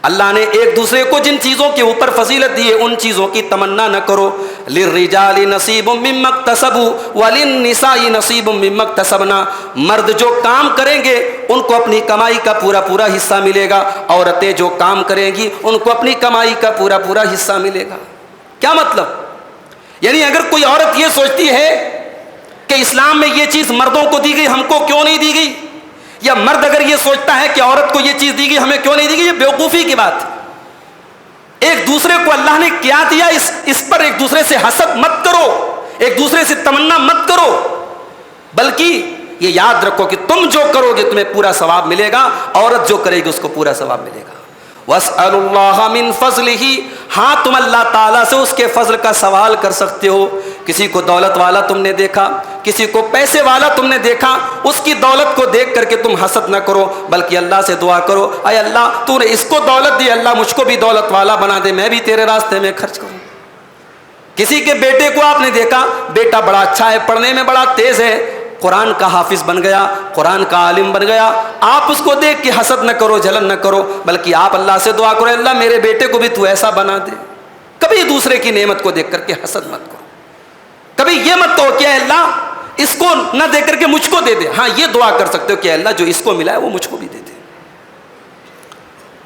اللہ نے ایک دوسرے کو جن چیزوں کے اوپر فضیلت دی ہے ان چیزوں کی تمنا نہ کرو۔ لِلرِّجَالِ نَصِيبٌ مِّمَّا اكْتَسَبُوا وَلِلنِّسَاءِ نَصِيبٌ مِّمَّا اكْتَسَبْنَا۔ مرد جو کام کریں گے ان کو اپنی کمائی کا پورا پورا حصہ ملے گا، عورتیں جو کام کریں گی ان کو اپنی کمائی کا پورا پورا حصہ ملے گا۔ کیا مطلب؟ یعنی اگر کوئی عورت یہ سوچتی ہے کہ اسلام میں یہ چیز مردوں کو دی گئی ہم کو کیوں نہیں دی گئی، یا مرد اگر یہ سوچتا ہے کہ عورت کو یہ چیز دی گئی ہمیں کیوں نہیں دی گئی، یہ بیوقوفی کی بات ہے۔ ایک دوسرے کو اللہ نے کیا دیا اس پر ایک دوسرے سے حسد مت کرو، ایک دوسرے سے تمنا مت کرو، بلکہ یہ یاد رکھو کہ تم جو کرو گے تمہیں پورا ثواب ملے گا، عورت جو کرے گی اس کو پورا ثواب ملے گا۔ وَاسْأَلُوا اللَّهَ مِن فَضْلِهِ، ہاں تم اللہ تعالیٰ سے اس کے فضل کا سوال کر سکتے ہو۔ کسی کو دولت والا تم نے دیکھا، کسی کو پیسے والا تم نے دیکھا، اس کی دولت کو دیکھ کر کے تم حسد نہ کرو، بلکہ اللہ سے دعا کرو، اے اللہ تو نے اس کو دولت دی، اللہ مجھ کو بھی دولت والا بنا دے، میں بھی تیرے راستے میں خرچ کروں۔ کسی کے بیٹے کو آپ نے دیکھا، بیٹا بڑا اچھا ہے، پڑھنے میں بڑا تیز ہے، قرآن کا حافظ بن گیا، قرآن کا عالم بن گیا، آپ اس کو دیکھ کے حسد نہ کرو، جلن نہ کرو، بلکہ آپ اللہ سے دعا کرو، اللہ میرے بیٹے کو بھی تو ایسا بنا دے۔ کبھی دوسرے کی نعمت کو دیکھ کر کے حسد مت کرو، کبھی یہ مت کہو کہ اے اللہ اس کو نہ دے کر کے مجھ کو دے دے، ہاں یہ دعا کر سکتے ہو کہ اے اللہ جو اس کو ملا ہے وہ مجھ کو بھی دے دے۔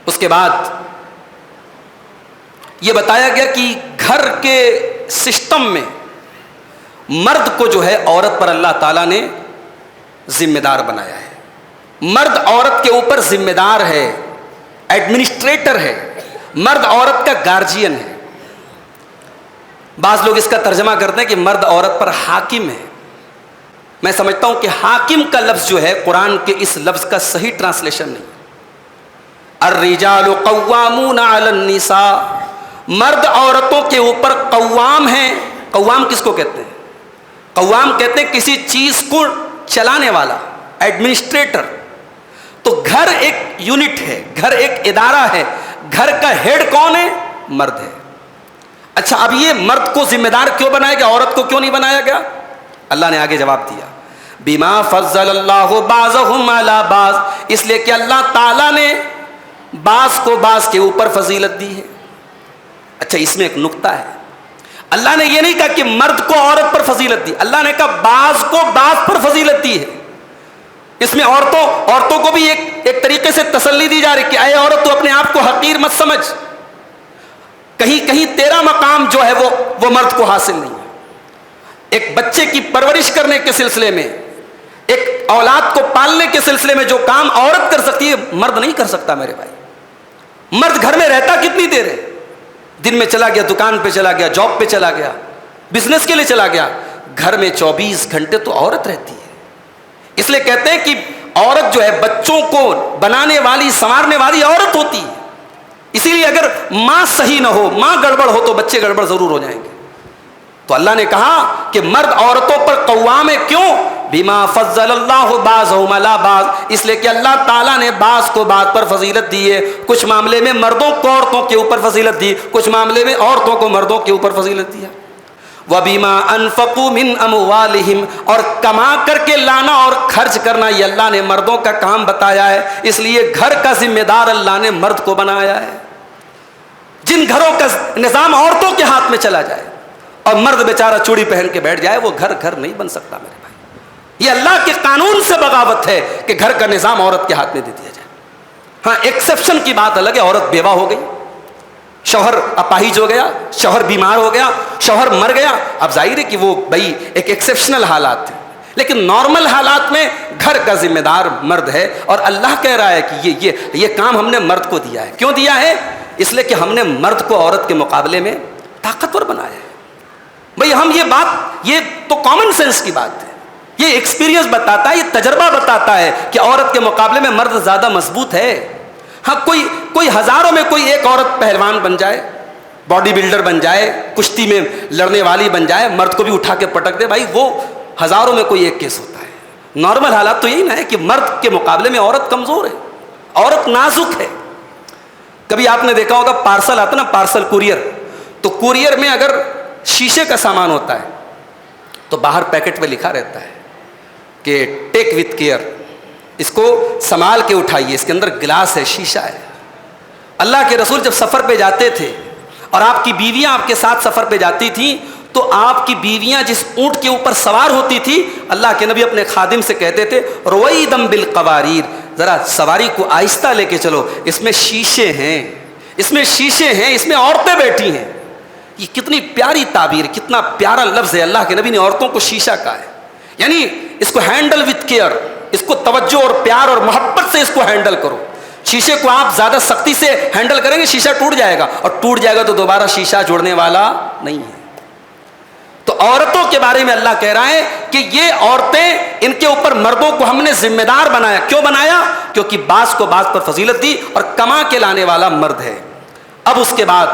اس کے بعد یہ بتایا گیا کہ گھر کے سسٹم میں مرد کو جو ہے عورت پر اللہ تعالیٰ نے ذمہ دار بنایا ہے۔ مرد عورت کے اوپر ذمہ دار ہے، ایڈمنسٹریٹر ہے، مرد عورت کا گارجین ہے۔ بعض لوگ اس کا ترجمہ کرتے ہیں کہ مرد عورت پر حاکم ہے۔ میں سمجھتا ہوں کہ حاکم کا لفظ جو ہے قرآن کے اس لفظ کا صحیح ٹرانسلیشن نہیں۔ الرجال قوامون علی النساء، مرد عورتوں کے اوپر قوام ہیں۔ قوام کس کو کہتے ہیں؟ قوام کہتے ہیں کسی چیز کو چلانے والا، ایڈمنسٹریٹر۔ تو گھر ایک یونٹ ہے، گھر ایک ادارہ ہے، گھر کا ہیڈ کون ہے؟ مرد ہے۔ اچھا اب یہ مرد کو ذمہ دار کیوں بنایا گیا، عورت کو کیوں نہیں بنایا گیا؟ اللہ نے آگے جواب دیا، بما فضل اللہ بعضهم علی بعض، اس لیے کہ اللہ تعالیٰ نے بعض کو بعض کے اوپر فضیلت دی ہے۔ اچھا اس میں ایک نقطہ ہے، اللہ نے یہ نہیں کہا کہ مرد کو عورت پر فضیلت دی، اللہ نے کہا بعض کو بعض پر فضیلت دی ہے۔ اس میں عورتوں کو بھی ایک طریقے سے تسلی دی جا رہی کہ اے عورت تو اپنے آپ کو حقیر مت سمجھ، کہیں تیرا مقام جو ہے وہ مرد کو حاصل نہیں ہے۔ ایک بچے کی پرورش کرنے کے سلسلے میں، ایک اولاد کو پالنے کے سلسلے میں جو کام عورت کر سکتی ہے مرد نہیں کر سکتا میرے بھائی۔ مرد گھر میں رہتا کتنی دیر ہے؟ دن میں چلا گیا، دکان پہ چلا گیا، جاب پہ چلا گیا، بزنس کے لیے چلا گیا، گھر میں 24 گھنٹے تو عورت رہتی ہے۔ اس لیے کہتے ہیں کہ عورت جو ہے بچوں کو بنانے والی، سنوارنے والی عورت ہوتی ہے۔ اسی لیے اگر ماں صحیح نہ ہو، ماں گڑبڑ ہو تو بچے گڑبڑ ضرور ہو جائیں گے۔ تو اللہ نے کہا کہ مرد عورتوں پر قوام ہے، کیوں؟ بما فضل اللہ بعضهم علی بعض، اس لیے کہ اللہ تعالیٰ نے بعض کو بعض پر فضیلت دی ہے۔ کچھ معاملے میں مردوں کو عورتوں کے اوپر فضیلت دی، کچھ معاملے میں عورتوں کو مردوں کے اوپر فضیلت دیا۔ وَبِمَا أَنفَقُوا مِنْ أَمْوَالِهِمْ، اور کما کر کے لانا اور خرچ کرنا یہ اللہ نے مردوں کا کام بتایا ہے، اس لیے گھر کا ذمہ دار اللہ نے مرد کو بنایا ہے۔ جن گھروں کا نظام عورتوں کے ہاتھ میں چلا جائے اور مرد بیچارہ چوڑی پہن کے بیٹھ جائے، وہ گھر نہیں بن سکتا میرے بھائی۔ یہ اللہ کے قانون سے بغاوت ہے کہ گھر کا نظام عورت کے ہاتھ میں دے دیا جائے۔ ہاں ایکسیپشن کی بات الگ ہے، عورت بیوہ ہو گئی، شوہر اپاہج ہو گیا، شوہر بیمار ہو گیا، شوہر مر گیا، اب ظاہر ہے کہ وہ بھائی ایک ایکسیپشنل حالات تھے، لیکن نارمل حالات میں گھر کا ذمہ دار مرد ہے۔ اور اللہ کہہ رہا ہے کہ یہ کام ہم نے مرد کو دیا ہے۔ کیوں دیا ہے؟ اس لیے کہ ہم نے مرد کو عورت کے مقابلے میں طاقتور بنایا ہے۔ بھئی ہم یہ تو کامن سینس کی بات ہے، یہ ایکسپیرینس بتاتا ہے، یہ تجربہ بتاتا ہے کہ عورت کے مقابلے میں مرد زیادہ مضبوط ہے۔ ہاں کوئی ہزاروں میں کوئی ایک عورت پہلوان بن جائے، باڈی بلڈر بن جائے، کشتی میں لڑنے والی بن جائے، مرد کو بھی اٹھا کے پٹک دے، بھائی وہ ہزاروں میں کوئی ایک کیس ہوتا ہے۔ نارمل حالات تو یہی نہ ہے کہ مرد کے مقابلے میں عورت کمزور ہے، عورت نازک ہے۔ کبھی آپ نے دیکھا ہوگا پارسل آتا نا، پارسل کوریئر، تو کوریئر میں اگر شیشے کا سامان ہوتا ہے تو باہر پیکٹ پہ لکھا رہتا ہے کہ ٹیک وتھ کیئر، اس کو سنبھال کے اٹھائیے، اس کے اندر گلاس ہے، شیشہ ہے۔ اللہ کے رسول جب سفر پہ جاتے تھے اور آپ کی بیویاں آپ کے ساتھ سفر پہ جاتی تھیں تو آپ کی بیویاں جس اونٹ کے اوپر سوار ہوتی تھی، اللہ کے نبی اپنے خادم سے کہتے تھے رویدم بالقواریر، ذرا سواری کو آہستہ لے کے چلو، اس میں شیشے ہیں، اس میں شیشے ہیں، اس میں عورتیں بیٹھی ہیں۔ یہ کتنی پیاری تعبیر، کتنا پیارا لفظ ہے، اللہ کے نبی نے عورتوں کو شیشہ کہا ہے، یعنی اس کو ہینڈل وتھ کیئر، اس کو توجہ اور پیار اور محبت سے اس کو ہینڈل کرو۔ شیشے کو آپ زیادہ سختی سے ہینڈل کریں گے شیشہ ٹوٹ جائے گا، اور ٹوٹ جائے گا تو دوبارہ شیشہ جوڑنے والا نہیں ہے۔ تو عورتوں کے بارے میں اللہ کہہ رہا ہے کہ یہ عورتیں، ان کے اوپر مردوں کو ہم نے ذمہ دار بنایا۔ کیوں بنایا؟ کیونکہ بعض کو بعض پر فضیلت دی اور کما کے لانے والا مرد ہے۔ اب اس کے بعد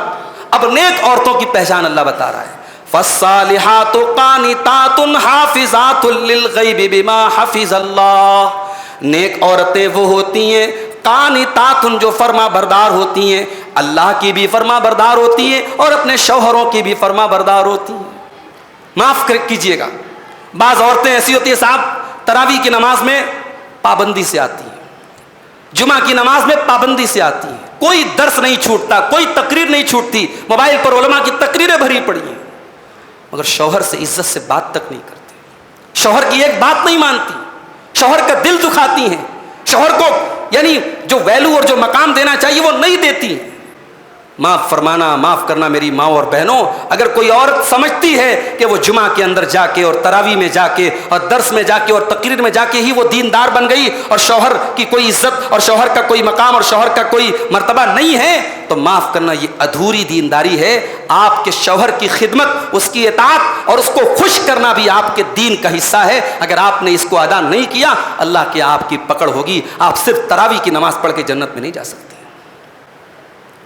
اب نیک عورتوں کی پہچان اللہ بتا رہا ہے، فالصالحات قانتات حافظات للغیب بما حفظ اللہ۔ نیک عورتیں وہ ہوتی ہیں قانتات، جو فرما بردار ہوتی ہیں، اللہ کی بھی فرما بردار ہوتی ہیں اور اپنے شوہروں کی بھی فرما بردار ہوتی ہیں۔ معاف کیجئے گا، بعض عورتیں ایسی ہوتی ہیں صاحب تراویح کی نماز میں پابندی سے آتی ہیں، جمعہ کی نماز میں پابندی سے آتی ہیں، کوئی درس نہیں چھوٹتا، کوئی تقریر نہیں چھوٹتی، موبائل پر علماء کی تقریریں بھری پڑی ہیں، مگر شوہر سے عزت سے بات تک نہیں کرتی، شوہر کی ایک بات نہیں مانتی، شوہر کا دل دکھاتی ہیں، شوہر کو یعنی جو ویلو اور جو مقام دینا چاہیے وہ نہیں دیتی۔ معاف فرمانا، معاف کرنا میری ماں اور بہنوں، اگر کوئی عورت سمجھتی ہے کہ وہ جمعہ کے اندر جا کے اور تراویح میں جا کے اور درس میں جا کے اور تقریر میں جا کے ہی وہ دیندار بن گئی اور شوہر کی کوئی عزت اور شوہر کا کوئی مقام اور شوہر کا کوئی مرتبہ نہیں ہے، تو معاف کرنا یہ ادھوری دینداری ہے۔ آپ کے شوہر کی خدمت، اس کی اطاعت اور اس کو خوش کرنا بھی آپ کے دین کا حصہ ہے۔ اگر آپ نے اس کو ادا نہیں کیا، اللہ کی آپ کی پکڑ ہوگی، آپ صرف تراویح کی نماز پڑھ کے جنت میں نہیں جا سکتے۔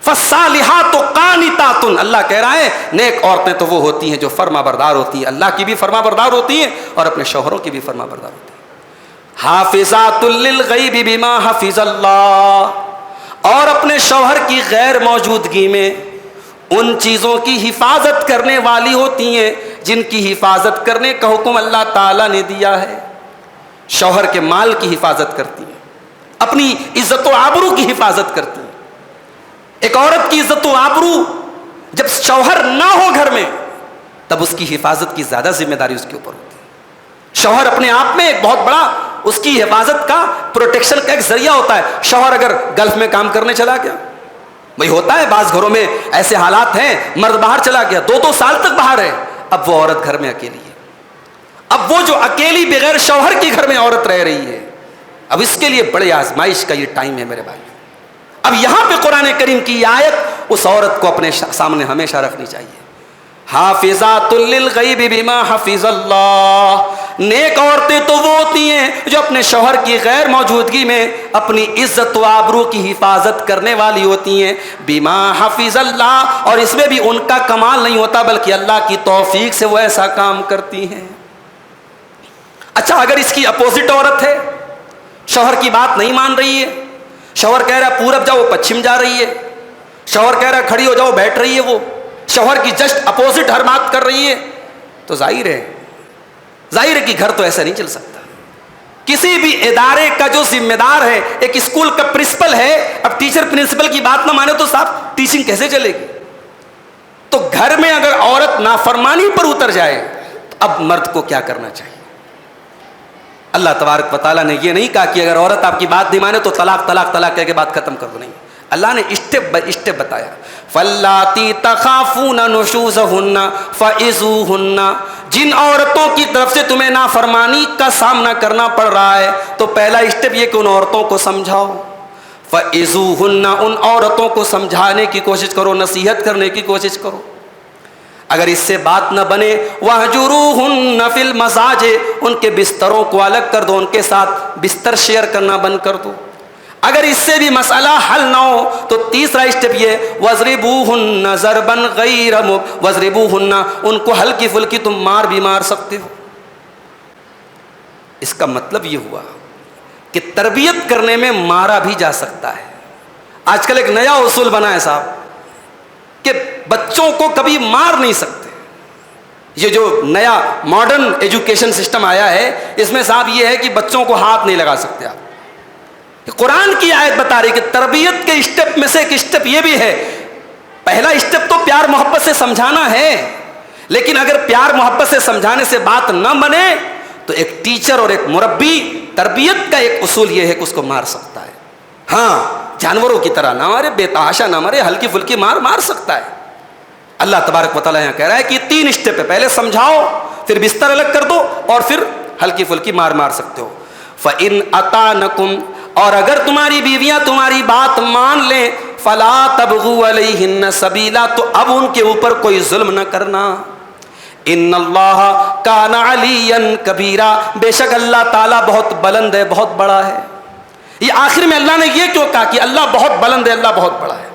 فالصالحات قانتات، اللہ کہہ رہا ہے نیک عورتیں تو وہ ہوتی ہیں جو فرما بردار ہوتی ہیں، اللہ کی بھی فرما بردار ہوتی ہیں اور اپنے شوہروں کی بھی فرما بردار ہوتی ہیں۔ حافظات للغیب بما حفظ اللہ، اور اپنے شوہر کی غیر موجودگی میں ان چیزوں کی حفاظت کرنے والی ہوتی ہیں جن کی حفاظت کرنے کا حکم اللہ تعالیٰ نے دیا ہے۔ شوہر کے مال کی حفاظت کرتی ہیں، اپنی عزت و آبرو کی حفاظت کرتی ہیں، ایک عورت کی عزت و آبرو جب شوہر نہ ہو گھر میں تب اس کی حفاظت کی زیادہ ذمہ داری اس کے اوپر ہوتی ہے. شوہر اپنے آپ میں ایک بہت بڑا اس کی حفاظت کا پروٹیکشن کا ایک ذریعہ ہوتا ہے. شوہر اگر گلف میں کام کرنے چلا گیا, وہی ہوتا ہے بعض گھروں میں ایسے حالات ہیں, مرد باہر چلا گیا 2-2 سال تک باہر ہے, اب وہ عورت گھر میں اکیلی ہے. اب وہ جو اکیلی بغیر شوہر کی گھر میں عورت رہ رہی ہے, اب اس کے لیے بڑے آزمائش کا یہ ٹائم ہے میرے بھائی. اب یہاں پہ قرآن کریم کی یہ آیت اس عورت کو اپنے سامنے ہمیشہ رکھنی چاہیے. حافظات للغیب بما حفظ اللہ, نیک عورتیں تو وہ ہوتی ہیں جو اپنے شوہر کی غیر موجودگی میں اپنی عزت و آبرو کی حفاظت کرنے والی ہوتی ہیں. بما حفظ اللہ, اور اس میں بھی ان کا کمال نہیں ہوتا بلکہ اللہ کی توفیق سے وہ ایسا کام کرتی ہیں. اچھا, اگر اس کی اپوزٹ عورت ہے, شوہر کی بات نہیں مان رہی ہے, شوہر کہہ رہا ہے پورب جاؤ پچھم جا رہی ہے, شوہر کہہ رہا ہے کھڑی ہو جاؤ بیٹھ رہی ہے, وہ شوہر کی جسٹ اپوزٹ ہر بات کر رہی ہے, تو ظاہر ہے کہ گھر تو ایسا نہیں چل سکتا. کسی بھی ادارے کا جو ذمہ دار ہے, ایک اسکول کا پرنسپل ہے, اب ٹیچر پرنسپل کی بات نہ مانے تو صاحب ٹیچنگ کیسے چلے گی؟ تو گھر میں اگر عورت نافرمانی پر اتر جائے تو اب مرد کو کیا کرنا چاہیے؟ اللہ تبارک و تعالیٰ نے یہ نہیں کہا کہ اگر عورت آپ کی بات نہیں مانے تو طلاق طلاق طلاق کہہ کے بات ختم کر دو, نہیں. اللہ نے اسٹیپ بائی اسٹیپ بتایا. فَاللَّاتِي تَخَافُونَ نُشُوزَهُنَّ فَعِظُوهُنَّ, جن عورتوں کی طرف سے تمہیں نافرمانی کا سامنا کرنا پڑ رہا ہے تو پہلا اسٹیپ یہ کہ ان عورتوں کو سمجھاؤ. فَعِظُوهُنَّ, ان عورتوں کو سمجھانے کی کوشش کرو, نصیحت کرنے کی کوشش کرو. اگر اس سے بات نہ بنے وَاهْجُرُوهُنَّ فِي الْمَضَاجِعِ, ان کے بستروں کو الگ کر دو, ان کے ساتھ بستر شیئر کرنا بند کر دو. اگر اس سے بھی مسئلہ حل نہ ہو تو تیسرا اسٹیپ یہ وَاضْرِبُوهُنَّ ضَرْبًا غَيْرَ وَاضْرِبُوهُنَّ, ان کو ہلکی پھلکی تم مار بھی مار سکتے ہو. اس کا مطلب یہ ہوا کہ تربیت کرنے میں مارا بھی جا سکتا ہے. آج کل ایک نیا اصول بنا ہے صاحب کہ بچوں کو کبھی مار نہیں سکتے. یہ جو نیا ماڈرن ایجوکیشن سسٹم آیا ہے اس میں صاحب یہ ہے کہ بچوں کو ہاتھ نہیں لگا سکتے آپ. قرآن کی آیت بتا رہی کہ تربیت کے اسٹیپ میں سے ایک اسٹیپ یہ بھی ہے. پہلا اسٹیپ تو پیار محبت سے سمجھانا ہے, لیکن اگر پیار محبت سے سمجھانے سے بات نہ بنے تو ایک ٹیچر اور ایک مربی تربیت کا ایک اصول یہ ہے کہ اس کو مار سکتا ہے. ہاں, جانوروں کی طرح نہ مارے, بے تحاشا نہ مارے, ہلکی پھلکی مار سکتا ہے. اللہ تبارک و تعالیٰ یہاں کہہ رہا ہے کہ 3 اسٹیپ ہے, پہلے سمجھاؤ, پھر بستر الگ کر دو, اور پھر ہلکی پھلکی مار سکتے ہو. فَإِنْ أَطَعْنَكُمْ, اور اگر تمہاری بیویاں تمہاری بات مان لیں, فَلَا تَبْغُوا عَلَيْهِنَّ سَبِيلًا, تو اب ان کے اوپر کوئی ظلم نہ کرنا. ان اللہ کان علیٰ کبیرا, بے شک اللہ تعالیٰ بہت بلند ہے, بہت بڑا ہے. یہ آخر میں اللہ نے یہ کیوں کہا کہ اللہ بہت بلند ہے, اللہ بہت بڑا ہے؟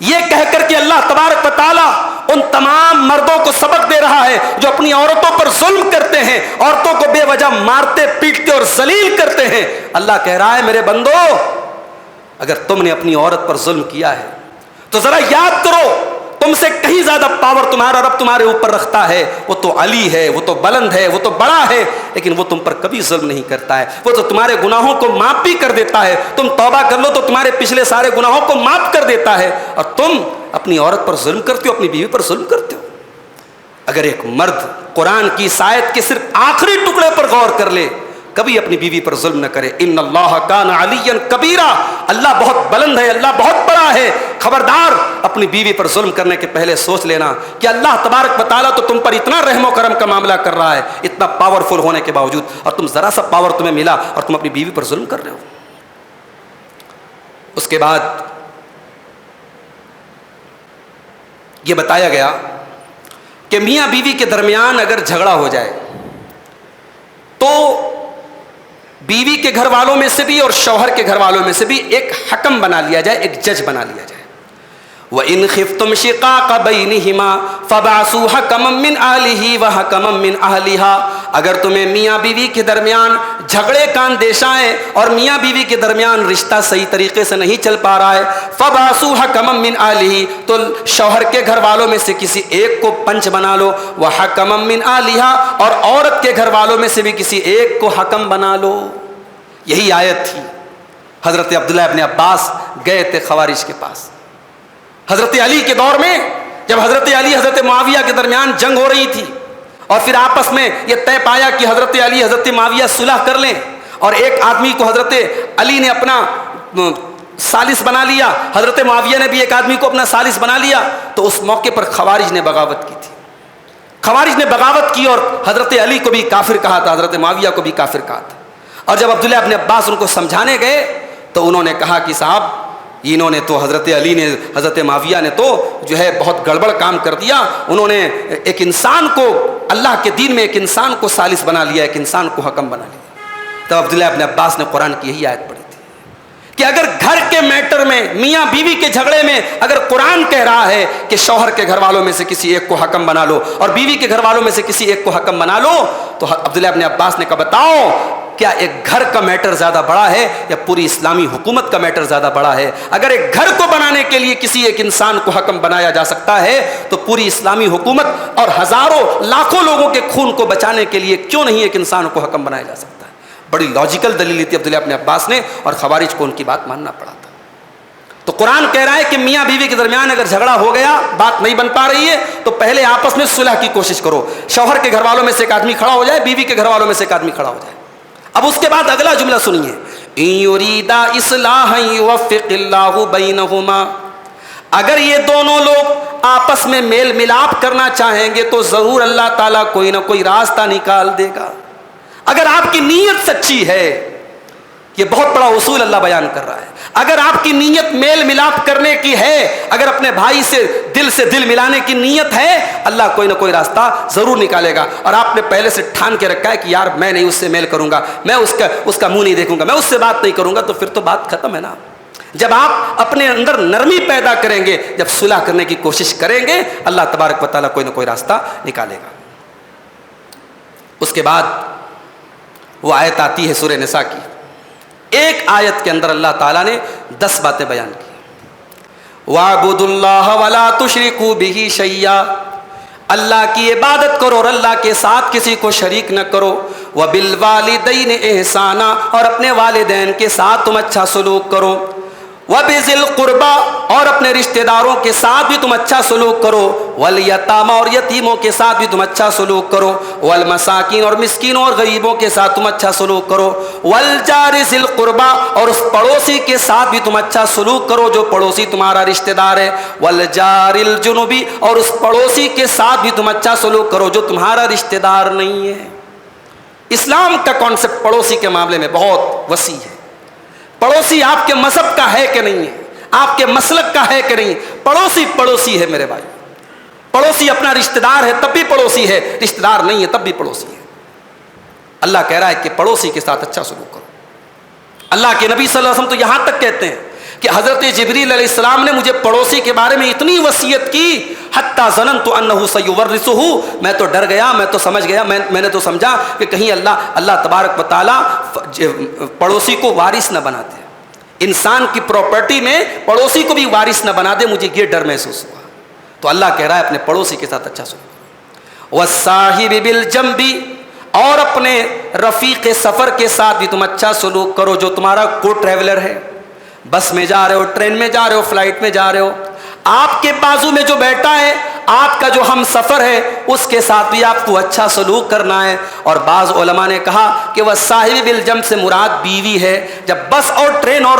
یہ کہہ کر کہ اللہ تبارک و تعالیٰ ان تمام مردوں کو سبق دے رہا ہے جو اپنی عورتوں پر ظلم کرتے ہیں, عورتوں کو بے وجہ مارتے پیٹتے اور ذلیل کرتے ہیں. اللہ کہہ رہا ہے میرے بندو, اگر تم نے اپنی عورت پر ظلم کیا ہے تو ذرا یاد کرو, تم سے کہیں زیادہ پاور تمہارا رب تمہارے اوپر رکھتا ہے. وہ تو علی ہے, وہ تو بلند ہے, وہ تو بڑا ہے, لیکن وہ تم پر کبھی ظلم نہیں کرتا ہے. وہ تو تمہارے گناہوں کو معاف بھی کر دیتا ہے. تم توبہ کر لو تو تمہارے پچھلے سارے گناہوں کو معاف کر دیتا ہے, اور تم اپنی عورت پر ظلم کرتے ہو, اپنی بیوی پر ظلم کرتے ہو. اگر ایک مرد قرآن کی آیت کے صرف آخری ٹکڑے پر غور کر لے, کبھی اپنی بیوی پر ظلم نہ کرے. ان اللہ کان علیٰ کبیرا, اللہ بہت بلند ہے, اللہ بہت بڑا ہے. خبردار, اپنی بیوی پر ظلم کرنے کے پہلے سوچ لینا کہ اللہ تبارک و تعالیٰ تو تم پر اتنا رحم و کرم کا معاملہ کر رہا ہے, اتنا پاورفل ہونے کے باوجود, اور تم ذرا سا پاور تمہیں ملا اور تم اپنی بیوی پر ظلم کر رہے ہو. اس کے بعد یہ بتایا گیا کہ میاں بیوی کے درمیان اگر جھگڑا ہو جائے تو بیوی کے گھر والوں میں سے بھی اور شوہر کے گھر والوں میں سے بھی ایک حکم بنا لیا جائے, ایک جج بنا لیا جائے. وَإِنْ خِفْتُمْ شِقَاقَ بَيْنِهِمَا فَبَعْثُوا حَكَمًا مِّنْ أَهْلِهِ وَحَكَمًا مِّنْ أَهْلِهَا, اگر تمہیں میاں بیوی کے درمیان جھگڑے کا اندیشہ ہے اور میاں بیوی کے درمیان رشتہ صحیح طریقے سے نہیں چل پا رہا ہے, فَبَعْثُوا حَكَمًا مِّنْ أَهْلِهِ, تو شوہر کے گھر والوں میں سے کسی ایک کو پنچ بنا لو. وَحَكَمًا مِّنْ أَهْلِهَا, اور عورت کے گھر والوں میں سے بھی کسی ایک کو حکم بنا لو. یہی آیت تھی. حضرت عبداللہ ابن عباس گئے تھے خوارج کے پاس, حضرت علی کے دور میں جب حضرت علی حضرت معاویہ کے درمیان جنگ ہو رہی تھی اور پھر آپس میں یہ طے پایا کہ حضرت علی حضرت معاویہ صلح کر لیں اور ایک آدمی کو حضرت علی نے اپنا ثالث بنا لیا, حضرت معاویہ نے بھی ایک آدمی کو اپنا ثالث بنا لیا, تو اس موقع پر خوارج نے بغاوت کی تھی. خوارج نے بغاوت کی اور حضرت علی کو بھی کافر کہا تھا, حضرت معاویہ کو بھی کافر کہا تھا. اور جب عبداللہ ابن عباس ان کو سمجھانے گئے تو انہوں نے کہا کہ صاحب انہوں نے تو حضرت علی نے حضرت معاویہ نے تو جو ہے بہت گڑبڑ کام کر دیا. انہوں نے ایک انسان کو اللہ کے دین میں ایک انسان کو ثالث بنا لیا, ایک انسان کو حکم بنا لیا. تو عبداللہ ابن عباس نے قرآن کی یہی آیت پڑھی تھی کہ اگر گھر کے میٹر میں میاں بیوی کے جھگڑے میں اگر قرآن کہہ رہا ہے کہ شوہر کے گھر والوں میں سے کسی ایک کو حکم بنا لو اور بیوی کے گھر والوں میں سے کسی ایک کو حکم بنا لو, تو عبداللہ ابن عباس نے کہا بتاؤ کیا ایک گھر کا میٹر زیادہ بڑا ہے یا پوری اسلامی حکومت کا میٹر زیادہ بڑا ہے؟ اگر ایک گھر کو بنانے کے لیے کسی ایک انسان کو حکم بنایا جا سکتا ہے تو پوری اسلامی حکومت اور ہزاروں لاکھوں لوگوں کے خون کو بچانے کے لیے کیوں نہیں ایک انسان کو حکم بنایا جا سکتا ہے؟ بڑی لاجیکل دلیل تھی عبداللہ ابن عباس نے, اور خوارج کو ان کی بات ماننا پڑا تھا. تو قرآن کہہ رہا ہے کہ میاں بیوی کے درمیان اگر جھگڑا ہو گیا, بات نہیں بن پا رہی ہے, تو پہلے آپس میں صلح کی کوشش کرو. شوہر کے گھر والوں میں سے ایک آدمی کھڑا ہو جائے, بیوی کے گھر والوں میں سے ایک آدمی کھڑا ہو جائے. اب اس کے بعد اگلا جملہ سنیے, ان یریدا اصلاحا یوفق اللہ بینہما, اگر یہ دونوں لوگ آپس میں میل ملاپ کرنا چاہیں گے تو ضرور اللہ تعالیٰ کوئی نہ کوئی راستہ نکال دے گا. اگر آپ کی نیت سچی ہے, یہ بہت بڑا اصول اللہ بیان کر رہا ہے, اگر آپ کی نیت میل ملاپ کرنے کی ہے, اگر اپنے بھائی سے دل ملانے کی نیت ہے, اللہ کوئی نہ کوئی راستہ ضرور نکالے گا. اور آپ نے پہلے سے ٹھان کے رکھا ہے کہ یار میں نہیں اس سے میل کروں گا, میں اس کا منہ نہیں دیکھوں گا, میں اس سے بات نہیں کروں گا, تو پھر تو بات ختم ہے نا. جب آپ اپنے اندر نرمی پیدا کریں گے, جب صلح کرنے کی کوشش کریں گے, اللہ تبارک و تعالیٰ کوئی نہ کوئی راستہ نکالے گا. اس کے بعد وہ آیت آتی ہے سورہ نساء کی. ایک آیت کے اندر اللہ تعالیٰ نے 10 باتیں بیان کی. وَاعْبُدُوا اللَّهَ وَلَا تُشْرِكُوا بِهِ شَيْئًا, اللہ کی عبادت کرو اور اللہ کے ساتھ کسی کو شریک نہ کرو. وَبِالْوَالِدَيْنِ احسانا, اور اپنے والدین کے ساتھ تم اچھا سلوک کرو. وَبِذِي الْقُرْبَى, اور اپنے رشتہ داروں کے ساتھ بھی تم اچھا سلوک کرو. وَالْيَتَامَى, اور یتیموں کے ساتھ بھی تم اچھا سلوک کرو. وَالْمَسَاكِينَ, اور مسکینوں اور غریبوں کے ساتھ تم اچھا سلوک کرو. وَالْجَارِ ذِي الْقُرْبَى, اور اس پڑوسی کے ساتھ بھی تم اچھا سلوک کرو جو پڑوسی تمہارا رشتہ دار ہے. وَالْجَارِ الْجُنُبِ, اور اس پڑوسی کے ساتھ بھی تم اچھا سلوک کرو جو تمہارا رشتہ دار نہیں ہے. اسلام کا کانسیپٹ پڑوسی کے معاملے میں بہت وسیع ہے. پڑوسی آپ کے مذہب کا ہے کہ نہیں ہے, آپ کے مسلک کا ہے کہ نہیں, پڑوسی پڑوسی ہے میرے بھائی. پڑوسی اپنا رشتہ دار ہے تب بھی پڑوسی ہے, رشتہ دار نہیں ہے تب بھی پڑوسی ہے. اللہ کہہ رہا ہے کہ پڑوسی کے ساتھ اچھا سلوک کرو. اللہ کے نبی صلی اللہ علیہ وسلم تو یہاں تک کہتے ہیں کہ حضرت جبریل علیہ السلام نے مجھے پڑوسی کے بارے میں اتنی وصیت کی, حتی ظننت انہ سیورثہ, میں تو ڈر گیا, میں تو سمجھ گیا, میں نے تو سمجھا کہ کہیں اللہ تبارک و تعالیٰ پڑوسی کو وارث نہ بنا دے, انسان کی پراپرٹی میں پڑوسی کو بھی وارث نہ بنا دے. مجھے یہ ڈر محسوس ہوا. تو اللہ کہہ رہا ہے اپنے پڑوسی کے ساتھ اچھا سلوک. والصاحب بالجنب, اور اپنے رفیق سفر کے ساتھ بھی تم اچھا سلوک کرو جو تمہارا کو ٹریولر ہے. بس میں جا رہے ہو, ٹرین میں جا رہے ہو, فلائٹ میں جا رہے ہو, آپ کے بازو میں جو بیٹھا ہے, آپ کا جو ہم سفر ہے, اس کے ساتھ بھی آپ کو اچھا سلوک کرنا ہے. اور بعض علماء نے کہا کہ وہ صاحب بالجنب سے مراد بیوی ہے. جب بس اور ٹرین اور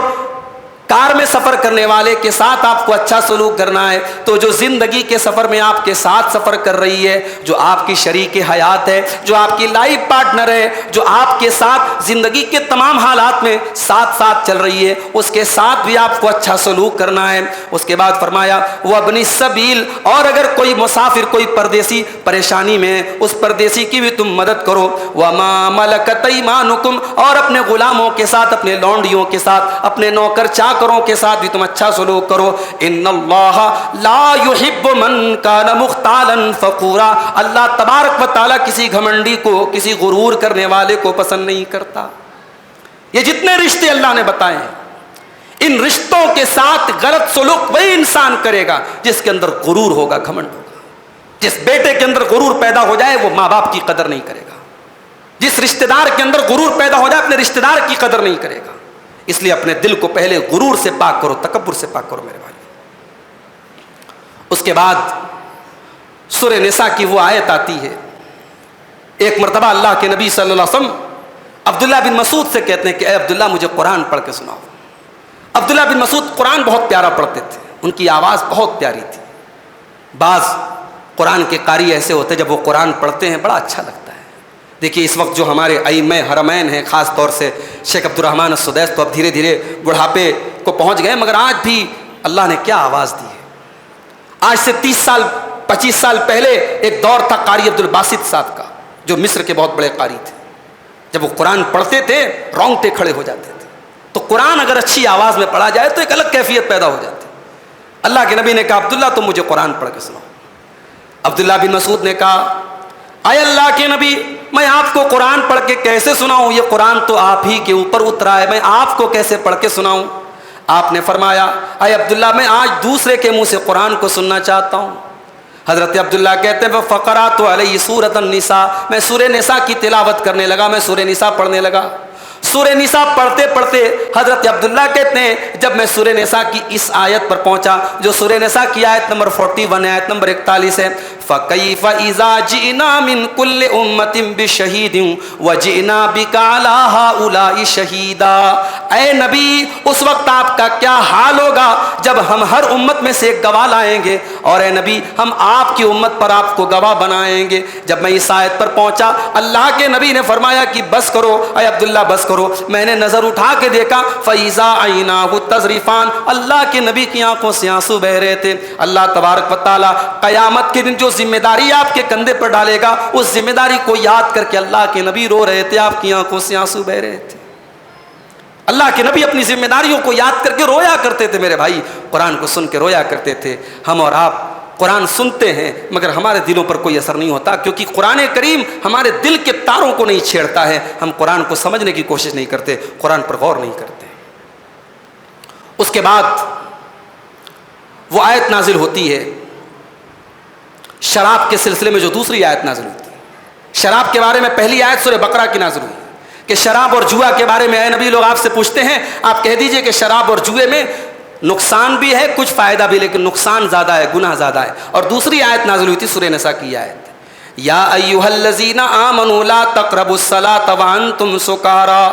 کار میں سفر کرنے والے کے ساتھ آپ کو اچھا سلوک کرنا ہے, تو جو زندگی کے سفر میں آپ کے ساتھ سفر کر رہی ہے, جو آپ کی شریک حیات ہے, جو آپ کی لائف پارٹنر ہے, جو آپ کے ساتھ زندگی کے تمام حالات میں ساتھ چل رہی ہے, اس کے ساتھ بھی آپ کو اچھا سلوک کرنا ہے. اس کے بعد فرمایا وابن السبیل, اور اگر کوئی مسافر, کوئی پردیسی پریشانی میں, اس پردیسی کی بھی تم مدد کرو. وما ملکت ایمانکم, اور اپنے غلاموں کے ساتھ, اپنے لونڈیوں کے ساتھ, اپنے نوکر چاکروں کے ساتھ بھی تم اچھا سلوک کرو. ان اللہ لا يحب من کان مختالا فخورا, اللہ تبارک و تعالیٰ کسی گھمنڈی کو, کسی غرور کرنے والے کو پسند نہیں کرتا. یہ جتنے رشتے اللہ نے بتائے ہیں, ان رشتوں کے ساتھ غلط سلوک وہی انسان کرے گا جس کے اندر غرور ہوگا, گھمنڈ ہوگا. جس بیٹے کے اندر غرور پیدا ہو جائے وہ ماں باپ کی قدر نہیں کرے گا. جس رشتہ دار کے اندر غرور پیدا ہو جائے اپنے رشتہ دار کی قدر نہیں کرے گا. اس لیے اپنے دل کو پہلے غرور سے پاک کرو, تکبر سے پاک کرو میرے بھائی. اس کے بعد سورہ نساء کی وہ آیت آتی ہے. ایک مرتبہ اللہ کے نبی صلی اللہ علیہ وسلم عبداللہ بن مسعود سے کہتے ہیں کہ اے عبداللہ مجھے قرآن پڑھ کے سناؤ. عبداللہ بن مسعود قرآن بہت پیارا پڑھتے تھے, ان کی آواز بہت پیاری تھی. بعض قرآن کے قاری ایسے ہوتے جب وہ قرآن پڑھتے ہیں بڑا اچھا لگتا ہے. دیکھیے اس وقت جو ہمارے ائمہ حرمین ہیں, خاص طور سے شیخ عبد الرحمن السدیس, تو اب دھیرے دھیرے بڑھاپے کو پہنچ گئے, مگر آج بھی اللہ نے کیا آواز دی ہے. آج سے 30 سال 25 سال پہلے ایک دور تھا قاری عبد الباسط صاحب کا, جو مصر کے بہت بڑے قاری تھے. جب وہ قرآن پڑھتے تھے رونگٹے کھڑے ہو جاتے تھے. تو قرآن اگر اچھی آواز میں پڑھا جائے تو ایک الگ کیفیت پیدا ہو جاتی. اللہ کے نبی نے کہا عبداللہ تم مجھے قرآن پڑھ کے سناؤ. عبداللہ بن مسعود نے کہا اے اللہ کے نبی میں آپ کو قرآن پڑھ کے کیسے سناؤں, یہ قرآن تو آپ ہی کے اوپر اترا ہے, میں آپ کو کیسے پڑھ کے سناؤں. آپ نے فرمایا اے عبداللہ میں آج دوسرے کے منہ سے قرآن کو سننا چاہتا ہوں. حضرت عبداللہ کہتے ہیں فقرات علیہ سورۃ النساء, میں سورہ نساء کی تلاوت کرنے لگا, میں سورہ نساء پڑھنے لگا. سورہ نساء پڑھتے پڑھتے حضرت عبداللہ کہتے ہیں جب میں سورہ نساء کی اس آیت پر پہنچا جو سورہ نساء کی آیت نمبر 41 ہے, آیت نمبر 41 ہے, فَكَيْفَ إِذَا جِئْنَا مِن كُلِّ أُمَّةٍ بِشَهِيدٍ وَجِئْنَا بِكَ عَلَىٰ هَٰؤُلَاءِ شَهِيدًا. اے نبی اس وقت آپ کا کیا حال ہوگا جب ہم ہر امت میں سے ایک گواہ لائیں گے, اور اے نبی ہم آپ کی امت پر آپ کو گواہ بنائیں گے. جب میں اس آیت پر پہنچا اللہ کے نبی نے فرمایا کہ بس کرو اے عبداللہ بس کرو. میں نے نظر اٹھا کے دیکھا فَإِذَا عَيْنَاهُ تَذْرِفَانِ, اللہ کے نبی کی آنکھوں سے آنسو بہ رہے تھے. اللہ تبارک و تعالیٰ قیامت کے دن جو ذمہ داری آپ کے کندھے پر ڈالے گا اس ذمہ داری کو یاد کر کے اللہ کے نبی رو رہے تھے, آپ کی آنکھوں سے آنسو بہ رہے تھے. اللہ کے نبی اپنی ذمہ داریوں کو یاد کر کے رویا کرتے تھے. میرے بھائی قرآن کو سن کے رویا کرتے تھے. ہم اور آپ قرآن سنتے ہیں مگر ہمارے دلوں پر کوئی اثر نہیں ہوتا, کیونکہ قرآن کریم ہمارے دل کے تاروں کو نہیں چھیڑتا ہے. ہم قرآن کو سمجھنے کی کوشش نہیں کرتے, قرآن پر غور نہیں کرتے. اس کے بعد وہ آیت نازل ہوتی ہے شراب کے سلسلے میں, جو دوسری آیت نازل ہوتی ہے. شراب کے بارے میں پہلی آیت سورہ بقرہ کی نازل ہوئی کہ شراب اور جوا کے بارے میں اے نبی لوگ آپ سے پوچھتے ہیں, آپ کہہ دیجئے کہ شراب اور جوئے میں نقصان بھی ہے کچھ فائدہ بھی, لیکن نقصان زیادہ ہے, گناہ زیادہ ہے. اور دوسری آیت نازل ہوئی تھی سورہ نساء کی آیت, یا ایھا الذین آمنوا لا تقربوا الصلاۃ وانتم سکارا,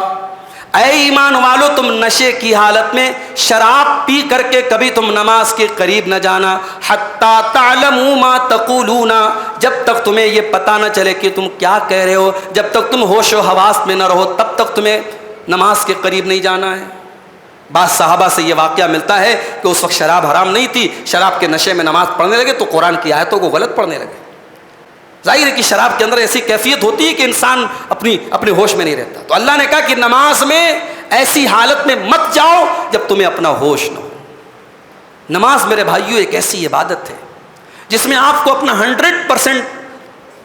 اے ایمان والو تم نشے کی حالت میں شراب پی کر کے کبھی تم نماز کے قریب نہ جانا, حتی تعلموا ما تقولون, جب تک تمہیں یہ پتہ نہ چلے کہ تم کیا کہہ رہے ہو, جب تک تم ہوش و حواس میں نہ رہو تب تک تمہیں نماز کے قریب نہیں جانا ہے. بعض صحابہ سے یہ واقعہ ملتا ہے کہ اس وقت شراب حرام نہیں تھی, شراب کے نشے میں نماز پڑھنے لگے تو قرآن کی آیتوں کو غلط پڑھنے لگے. ظاہر ہے کہ شراب کے اندر ایسی کیفیت ہوتی ہے کہ انسان اپنے ہوش میں نہیں رہتا. تو اللہ نے کہا کہ نماز میں ایسی حالت میں مت جاؤ جب تمہیں اپنا ہوش نہ ہو. نماز میرے بھائیوں ایک ایسی عبادت ہے جس میں آپ کو اپنا 100%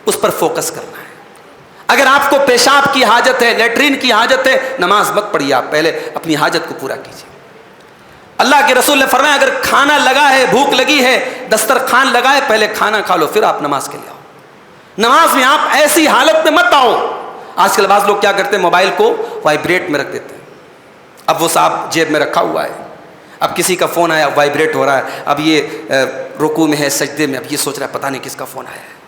اس پر فوکس کرنا ہے. اگر آپ کو پیشاب کی حاجت ہے, لیٹرین کی حاجت ہے, نماز مت پڑھیے, آپ پہلے اپنی حاجت کو پورا کیجیے. اللہ کے رسول نے فرمایا اگر کھانا لگا ہے, بھوک لگی ہے, دسترخوان لگا ہے, پہلے کھانا کھا لو پھر آپ نماز کے لیے آؤ. نماز میں آپ ایسی حالت میں مت آؤ. آج کل بعض لوگ کیا کرتے ہیں, موبائل کو وائبریٹ میں رکھ دیتے ہیں. اب وہ صاحب جیب میں رکھا ہوا ہے, اب کسی کا فون آیا وائبریٹ ہو رہا ہے, اب یہ رکوع میں ہے, سجدے میں, اب یہ سوچ رہا ہے پتہ نہیں کس کا فون آیا ہے,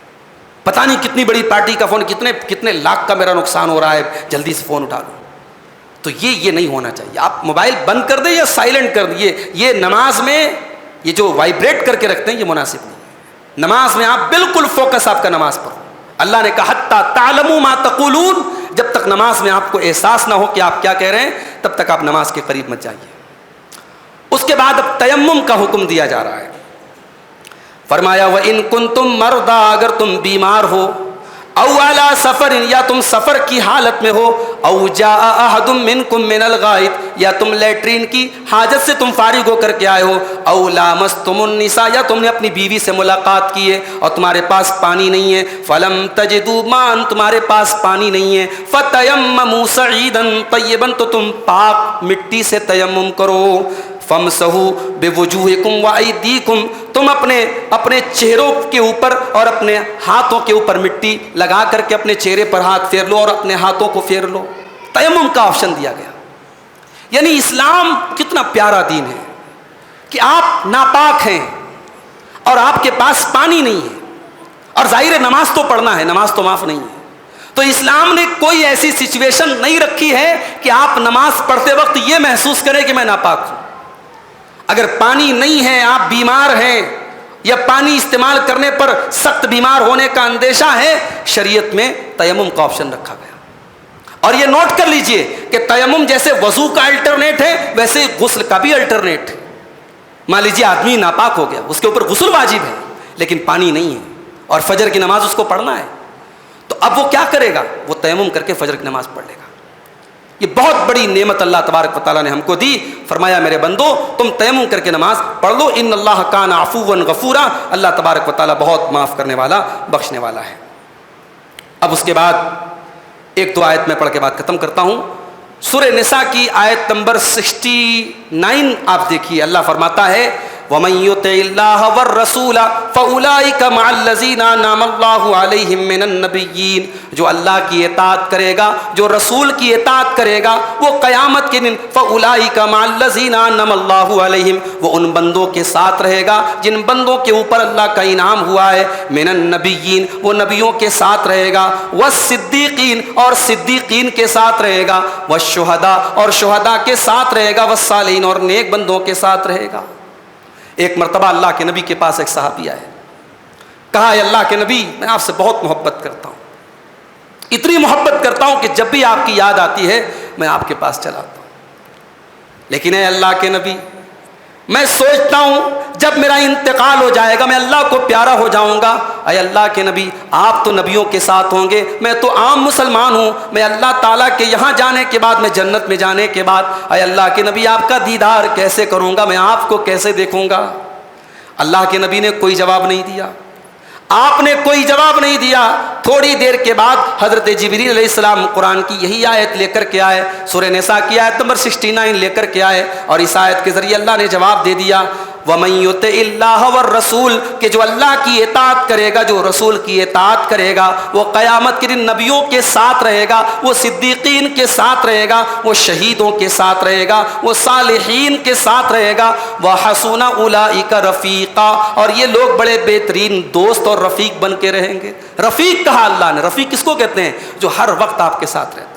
پتہ نہیں کتنی بڑی پارٹی کا فون, کتنے لاکھ کا میرا نقصان ہو رہا ہے, جلدی سے فون اٹھا لوں. تو یہ نہیں ہونا چاہیے. آپ موبائل بند کر دیں یا سائلنٹ کر دیں. یہ نماز میں یہ جو وائبریٹ کر کے رکھتے ہیں یہ مناسب نہیں. نماز میں آپ بالکل فوکس آپ کا نماز پر. اللہ نے کہا حتی تعلموا ما تقولون, جب تک نماز میں آپ کو احساس نہ ہو کہ آپ کیا کہہ رہے ہیں تب تک آپ نماز کے قریب مت جائیے. اس کے بعد اب تیمم کا حکم دیا جا رہا ہے. فرمایا وَإِن كُنتُم مَرْضَىٰ, اگر تم بیمار ہو, او علی سفر, یا تم سفر کی حالت میں ہو, او جاء احد منکم من الغائط, یا تم لیٹرین کی حاجت سے تم فارغ ہو کر کے آئے ہو, او لامستم النساء, یا تم نے اپنی بیوی سے ملاقات کی ہے اور تمہارے پاس پانی نہیں ہے, فلم تجدوا ماء, تمہارے پاس پانی نہیں ہے, فتیمموا صعیدا طیبا, تو تم پاک مٹی سے تیمم کرو, فامسحوا بوجوہکم وایدیکم, تم اپنے چہروں کے اوپر اور اپنے ہاتھوں کے اوپر مٹی لگا کر کے اپنے چہرے پر ہاتھ پھیر لو اور اپنے ہاتھوں کو پھیر لو. تیمم کا آپشن دیا گیا. یعنی اسلام کتنا پیارا دین ہے کہ آپ ناپاک ہیں, اور آپ کے پاس پانی نہیں ہے، اور ظاہر ہے نماز تو پڑھنا ہے، نماز تو معاف نہیں ہے، تو اسلام نے کوئی ایسی سچویشن نہیں رکھی ہے کہ آپ نماز پڑھتے وقت یہ محسوس کریں کہ میں ناپاک ہوں۔ اگر پانی نہیں ہے، آپ بیمار ہیں، یا پانی استعمال کرنے پر سخت بیمار ہونے کا اندیشہ ہے، شریعت میں تیمم کا آپشن رکھا گیا۔ اور یہ نوٹ کر لیجئے کہ تیمم جیسے وضو کا الٹرنیٹ ہے، ویسے غسل کا بھی الٹرنیٹ ہے۔ مان لیجئے آدمی ناپاک ہو گیا، اس کے اوپر غسل واجب ہے لیکن پانی نہیں ہے، اور فجر کی نماز اس کو پڑھنا ہے، تو اب وہ کیا کرے گا؟ وہ تیمم کر کے فجر کی نماز پڑھ لے گا۔ یہ بہت بڑی نعمت اللہ تبارک و تعالیٰ نے ہم کو دی، فرمایا میرے بندو تم تیمم کر کے نماز پڑھ لو، ان اللہ کان عفوا غفورا، اللہ تبارک و تعالیٰ بہت معاف کرنے والا، بخشنے والا ہے۔ اب اس کے بعد ایک دو آیت میں پڑھ کے بات ختم کرتا ہوں۔ سورہ نساء کی آیت نمبر 69 آپ دیکھیے، اللہ فرماتا ہے وَمَن يُطِعِ اللَّهَ وَالرَّسُولَ فَأُولَٰئِكَ مَعَ الَّذِينَ أَنْعَمَ اللَّهُ عَلَيْهِم مِّنَ النَّبِيِّينَ، جو اللہ کی اطاعت کرے گا، جو رسول کی اطاعت کرے گا، وہ قیامت کے دن فَأُولَٰئِكَ مَعَ الَّذِينَ أَنْعَمَ اللَّهُ عَلَيْهِم، وہ ان بندوں کے ساتھ رہے گا جن بندوں کے اوپر اللہ کا انعام ہوا ہے، مِّنَ النَّبِيِّينَ، وہ نبیوں کے ساتھ رہے گا، وَالصِّدِّيقِينَ، اور صدیقین کے ساتھ رہے گا، وَالشُّہَدَاء، اور شہداء کے ساتھ رہے گا، وَالصَّالِحِينَ، اور نیک بندوں کے ساتھ رہے گا۔ ایک مرتبہ اللہ کے نبی کے پاس ایک صحابی آئے، کہا اے اللہ کے نبی میں آپ سے بہت محبت کرتا ہوں، اتنی محبت کرتا ہوں کہ جب بھی آپ کی یاد آتی ہے میں آپ کے پاس چلا آتا ہوں، لیکن اے اللہ کے نبی میں سوچتا ہوں جب میرا انتقال ہو جائے گا میں اللہ کو پیارا ہو جاؤں گا۔ اے اللہ کے نبی آپ تو نبیوں کے ساتھ ہوں گے، میں تو عام مسلمان ہوں، میں اللہ تعالیٰ کے یہاں جانے کے بعد، میں جنت میں جانے کے بعد اے اللہ کے نبی آپ کا دیدار کیسے کروں گا، میں آپ کو کیسے دیکھوں گا؟ اللہ کے نبی نے کوئی جواب نہیں دیا، آپ نے کوئی جواب نہیں دیا۔ تھوڑی دیر کے بعد حضرت جبریل علیہ السلام قرآن کی یہی آیت لے کر کے آئے، سورہ نساء کی آیت نمبر 69 لے کر کے آئے، اور اس آیت کے ذریعے اللہ نے جواب دے دیا وَمَن يُطِعِ اللَّهَ وَالرَّسُولَ، کہ جو اللہ کی اطاعت کرے گا، جو رسول کی اطاعت کرے گا، وہ قیامت کے دن نبیوں کے ساتھ رہے گا، وہ صدیقین کے ساتھ رہے گا، وہ شہیدوں کے ساتھ رہے گا، وہ صالحین کے ساتھ رہے گا، وَحَسُنَ أُولَٰئِكَ رَفِيقًا، اور یہ لوگ بڑے بہترین دوست اور رفیق بن کے رہیں گے۔ رفیق کہا اللہ نے، رفیق کس کو کہتے ہیں؟ جو ہر وقت آپ کے ساتھ رہتا ہے۔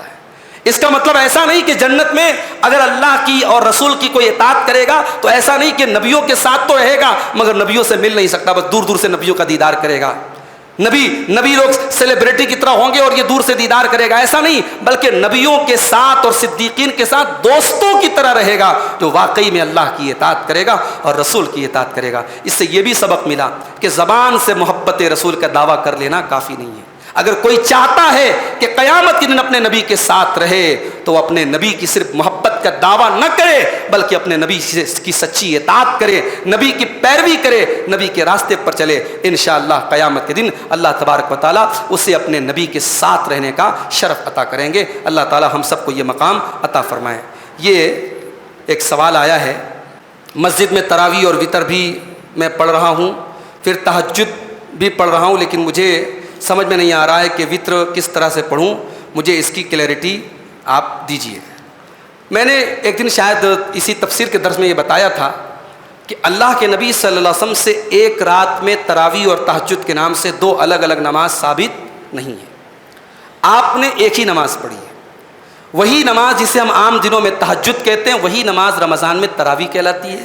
اس کا مطلب ایسا نہیں کہ جنت میں اگر اللہ کی اور رسول کی کوئی اطاعت کرے گا تو ایسا نہیں کہ نبیوں کے ساتھ تو رہے گا مگر نبیوں سے مل نہیں سکتا، بس دور دور سے نبیوں کا دیدار کرے گا۔ نبی لوگ سیلیبریٹی کی طرح ہوں گے اور یہ دور سے دیدار کرے گا، ایسا نہیں، بلکہ نبیوں کے ساتھ اور صدیقین کے ساتھ دوستوں کی طرح رہے گا، جو واقعی میں اللہ کی اطاعت کرے گا اور رسول کی اطاعت کرے گا۔ اس سے یہ بھی سبق ملا کہ زبان سے محبت رسول کا دعویٰ کر لینا کافی نہیں ہے۔ اگر کوئی چاہتا ہے کہ قیامت کے دن اپنے نبی کے ساتھ رہے تو وہ اپنے نبی کی صرف محبت کا دعویٰ نہ کرے بلکہ اپنے نبی کی سچی اطاعت کرے، نبی کی پیروی کرے، نبی کے راستے پر چلے، انشاءاللہ قیامت کے دن اللہ تبارک و تعالیٰ اسے اپنے نبی کے ساتھ رہنے کا شرف عطا کریں گے۔ اللہ تعالیٰ ہم سب کو یہ مقام عطا فرمائے۔ یہ ایک سوال آیا ہے، مسجد میں تراویح اور وتر بھی میں پڑھ رہا ہوں، پھر تہجد بھی پڑھ رہا ہوں، لیکن مجھے سمجھ میں نہیں آ رہا ہے کہ وتر کس طرح سے پڑھوں، مجھے اس کی کلیئرٹی آپ دیجئے۔ میں نے ایک دن شاید اسی تفسیر کے درس میں یہ بتایا تھا کہ اللہ کے نبی صلی اللہ علیہ وسلم سے ایک رات میں تراویح اور تہجد کے نام سے دو الگ الگ نماز ثابت نہیں ہے، آپ نے ایک ہی نماز پڑھی ہے۔ وہی نماز جسے ہم عام دنوں میں تہجد کہتے ہیں، وہی نماز رمضان میں تراویح کہلاتی ہے،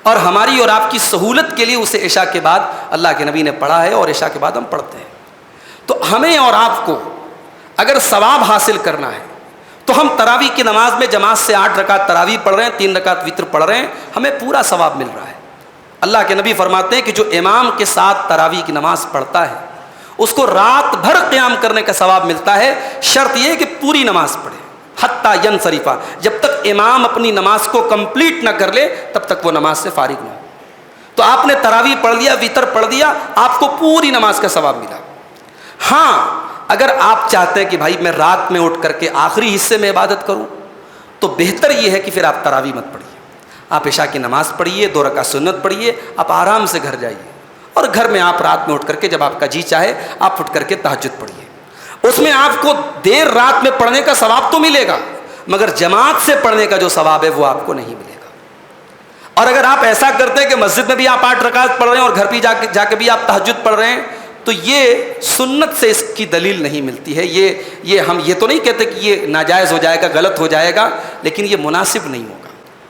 اور ہماری اور آپ کی سہولت کے لیے اسے عشاء کے بعد اللہ کے نبی نے پڑھا ہے اور عشاء کے بعد ہم پڑھتے ہیں۔ تو ہمیں اور آپ کو اگر ثواب حاصل کرنا ہے تو ہم تراویح کی نماز میں جماعت سے 8 رکعت تراویح پڑھ رہے ہیں، 3 رکعت وتر پڑھ رہے ہیں، ہمیں پورا ثواب مل رہا ہے۔ اللہ کے نبی فرماتے ہیں کہ جو امام کے ساتھ تراویح کی نماز پڑھتا ہے اس کو رات بھر قیام کرنے کا ثواب ملتا ہے، شرط یہ ہے کہ پوری نماز پڑھے، حتیٰ ینصرفا، جب تک امام اپنی نماز کو کمپلیٹ نہ کر لے تب تک وہ نماز سے فارغ نہ ہو۔ تو آپ نے تراویح پڑھ لیا، وتر پڑھ دیا، آپ کو پوری نماز کا ثواب ملا۔ ہاں اگر آپ چاہتے ہیں کہ بھائی میں رات میں اٹھ کر کے آخری حصے میں عبادت کروں تو بہتر یہ ہے کہ پھر آپ تراویح مت پڑھیے، آپ عشاء کی نماز پڑھیے، 2 رکعت سنت پڑھیے، آپ آرام سے گھر جائیے، اور گھر میں آپ رات میں اٹھ کر کے جب آپ کا جی چاہے آپ اٹھ کر کے تہجد پڑھیے۔ اس میں آپ کو دیر رات میں پڑھنے کا ثواب تو ملے گا مگر جماعت سے پڑھنے کا جو ثواب ہے وہ آپ کو نہیں ملے گا۔ اور اگر آپ ایسا کرتے کہ مسجد میں بھی آپ 8 رکعت پڑھ رہے ہیں اور گھر پہ جا کے بھی آپ تہجد پڑھ رہے ہیں، تو یہ سنت سے اس کی دلیل نہیں ملتی ہے. یہ ہم یہ تو نہیں کہتے کہ یہ ناجائز ہو جائے گا، غلط ہو جائے گا، لیکن یہ مناسب نہیں ہوگا.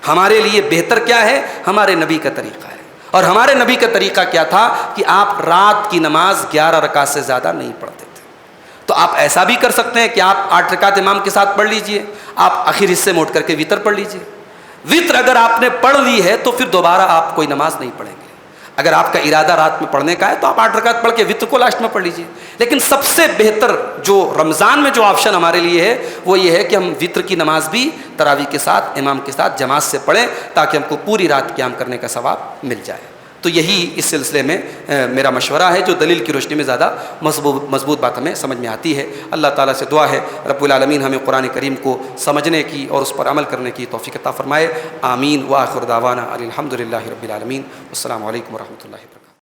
ہمارے لیے بہتر کیا ہے؟ ہمارے نبی کا طریقہ ہے. اور ہمارے نبی کا طریقہ کیا تھا کہ آپ رات کی نماز 11 رکعت سے زیادہ نہیں پڑھتے تھے. تو آپ ایسا بھی کر سکتے ہیں کہ آپ 8 رکعت امام کے ساتھ پڑھ لیجئے، آپ آخر حصے میں اٹھ کر کے وتر پڑھ لیجئے. وتر اگر آپ نے پڑھ لی ہے تو پھر دوبارہ آپ کوئی نماز نہیں پڑھیں گے. اگر آپ کا ارادہ رات میں پڑھنے کا ہے تو آپ 8 رکعت پڑھ کے وتر کو لاسٹ میں پڑھ لیجئے. لیکن سب سے بہتر جو رمضان میں جو آپشن ہمارے لیے ہے وہ یہ ہے کہ ہم وتر کی نماز بھی تراویح کے ساتھ امام کے ساتھ جماعت سے پڑھیں تاکہ ہم کو پوری رات قیام کرنے کا ثواب مل جائے. تو یہی اس سلسلے میں میرا مشورہ ہے جو دلیل کی روشنی میں زیادہ مضبوط بات ہمیں سمجھ میں آتی ہے. اللہ تعالیٰ سے دعا ہے رب العالمین ہمیں قرآن کریم کو سمجھنے کی اور اس پر عمل کرنے کی توفیق عطا فرمائے. آمین. وآخر دعوانا الحمد للہ رب العالمین. السلام علیکم ورحمۃ اللہ وبرکاتہ.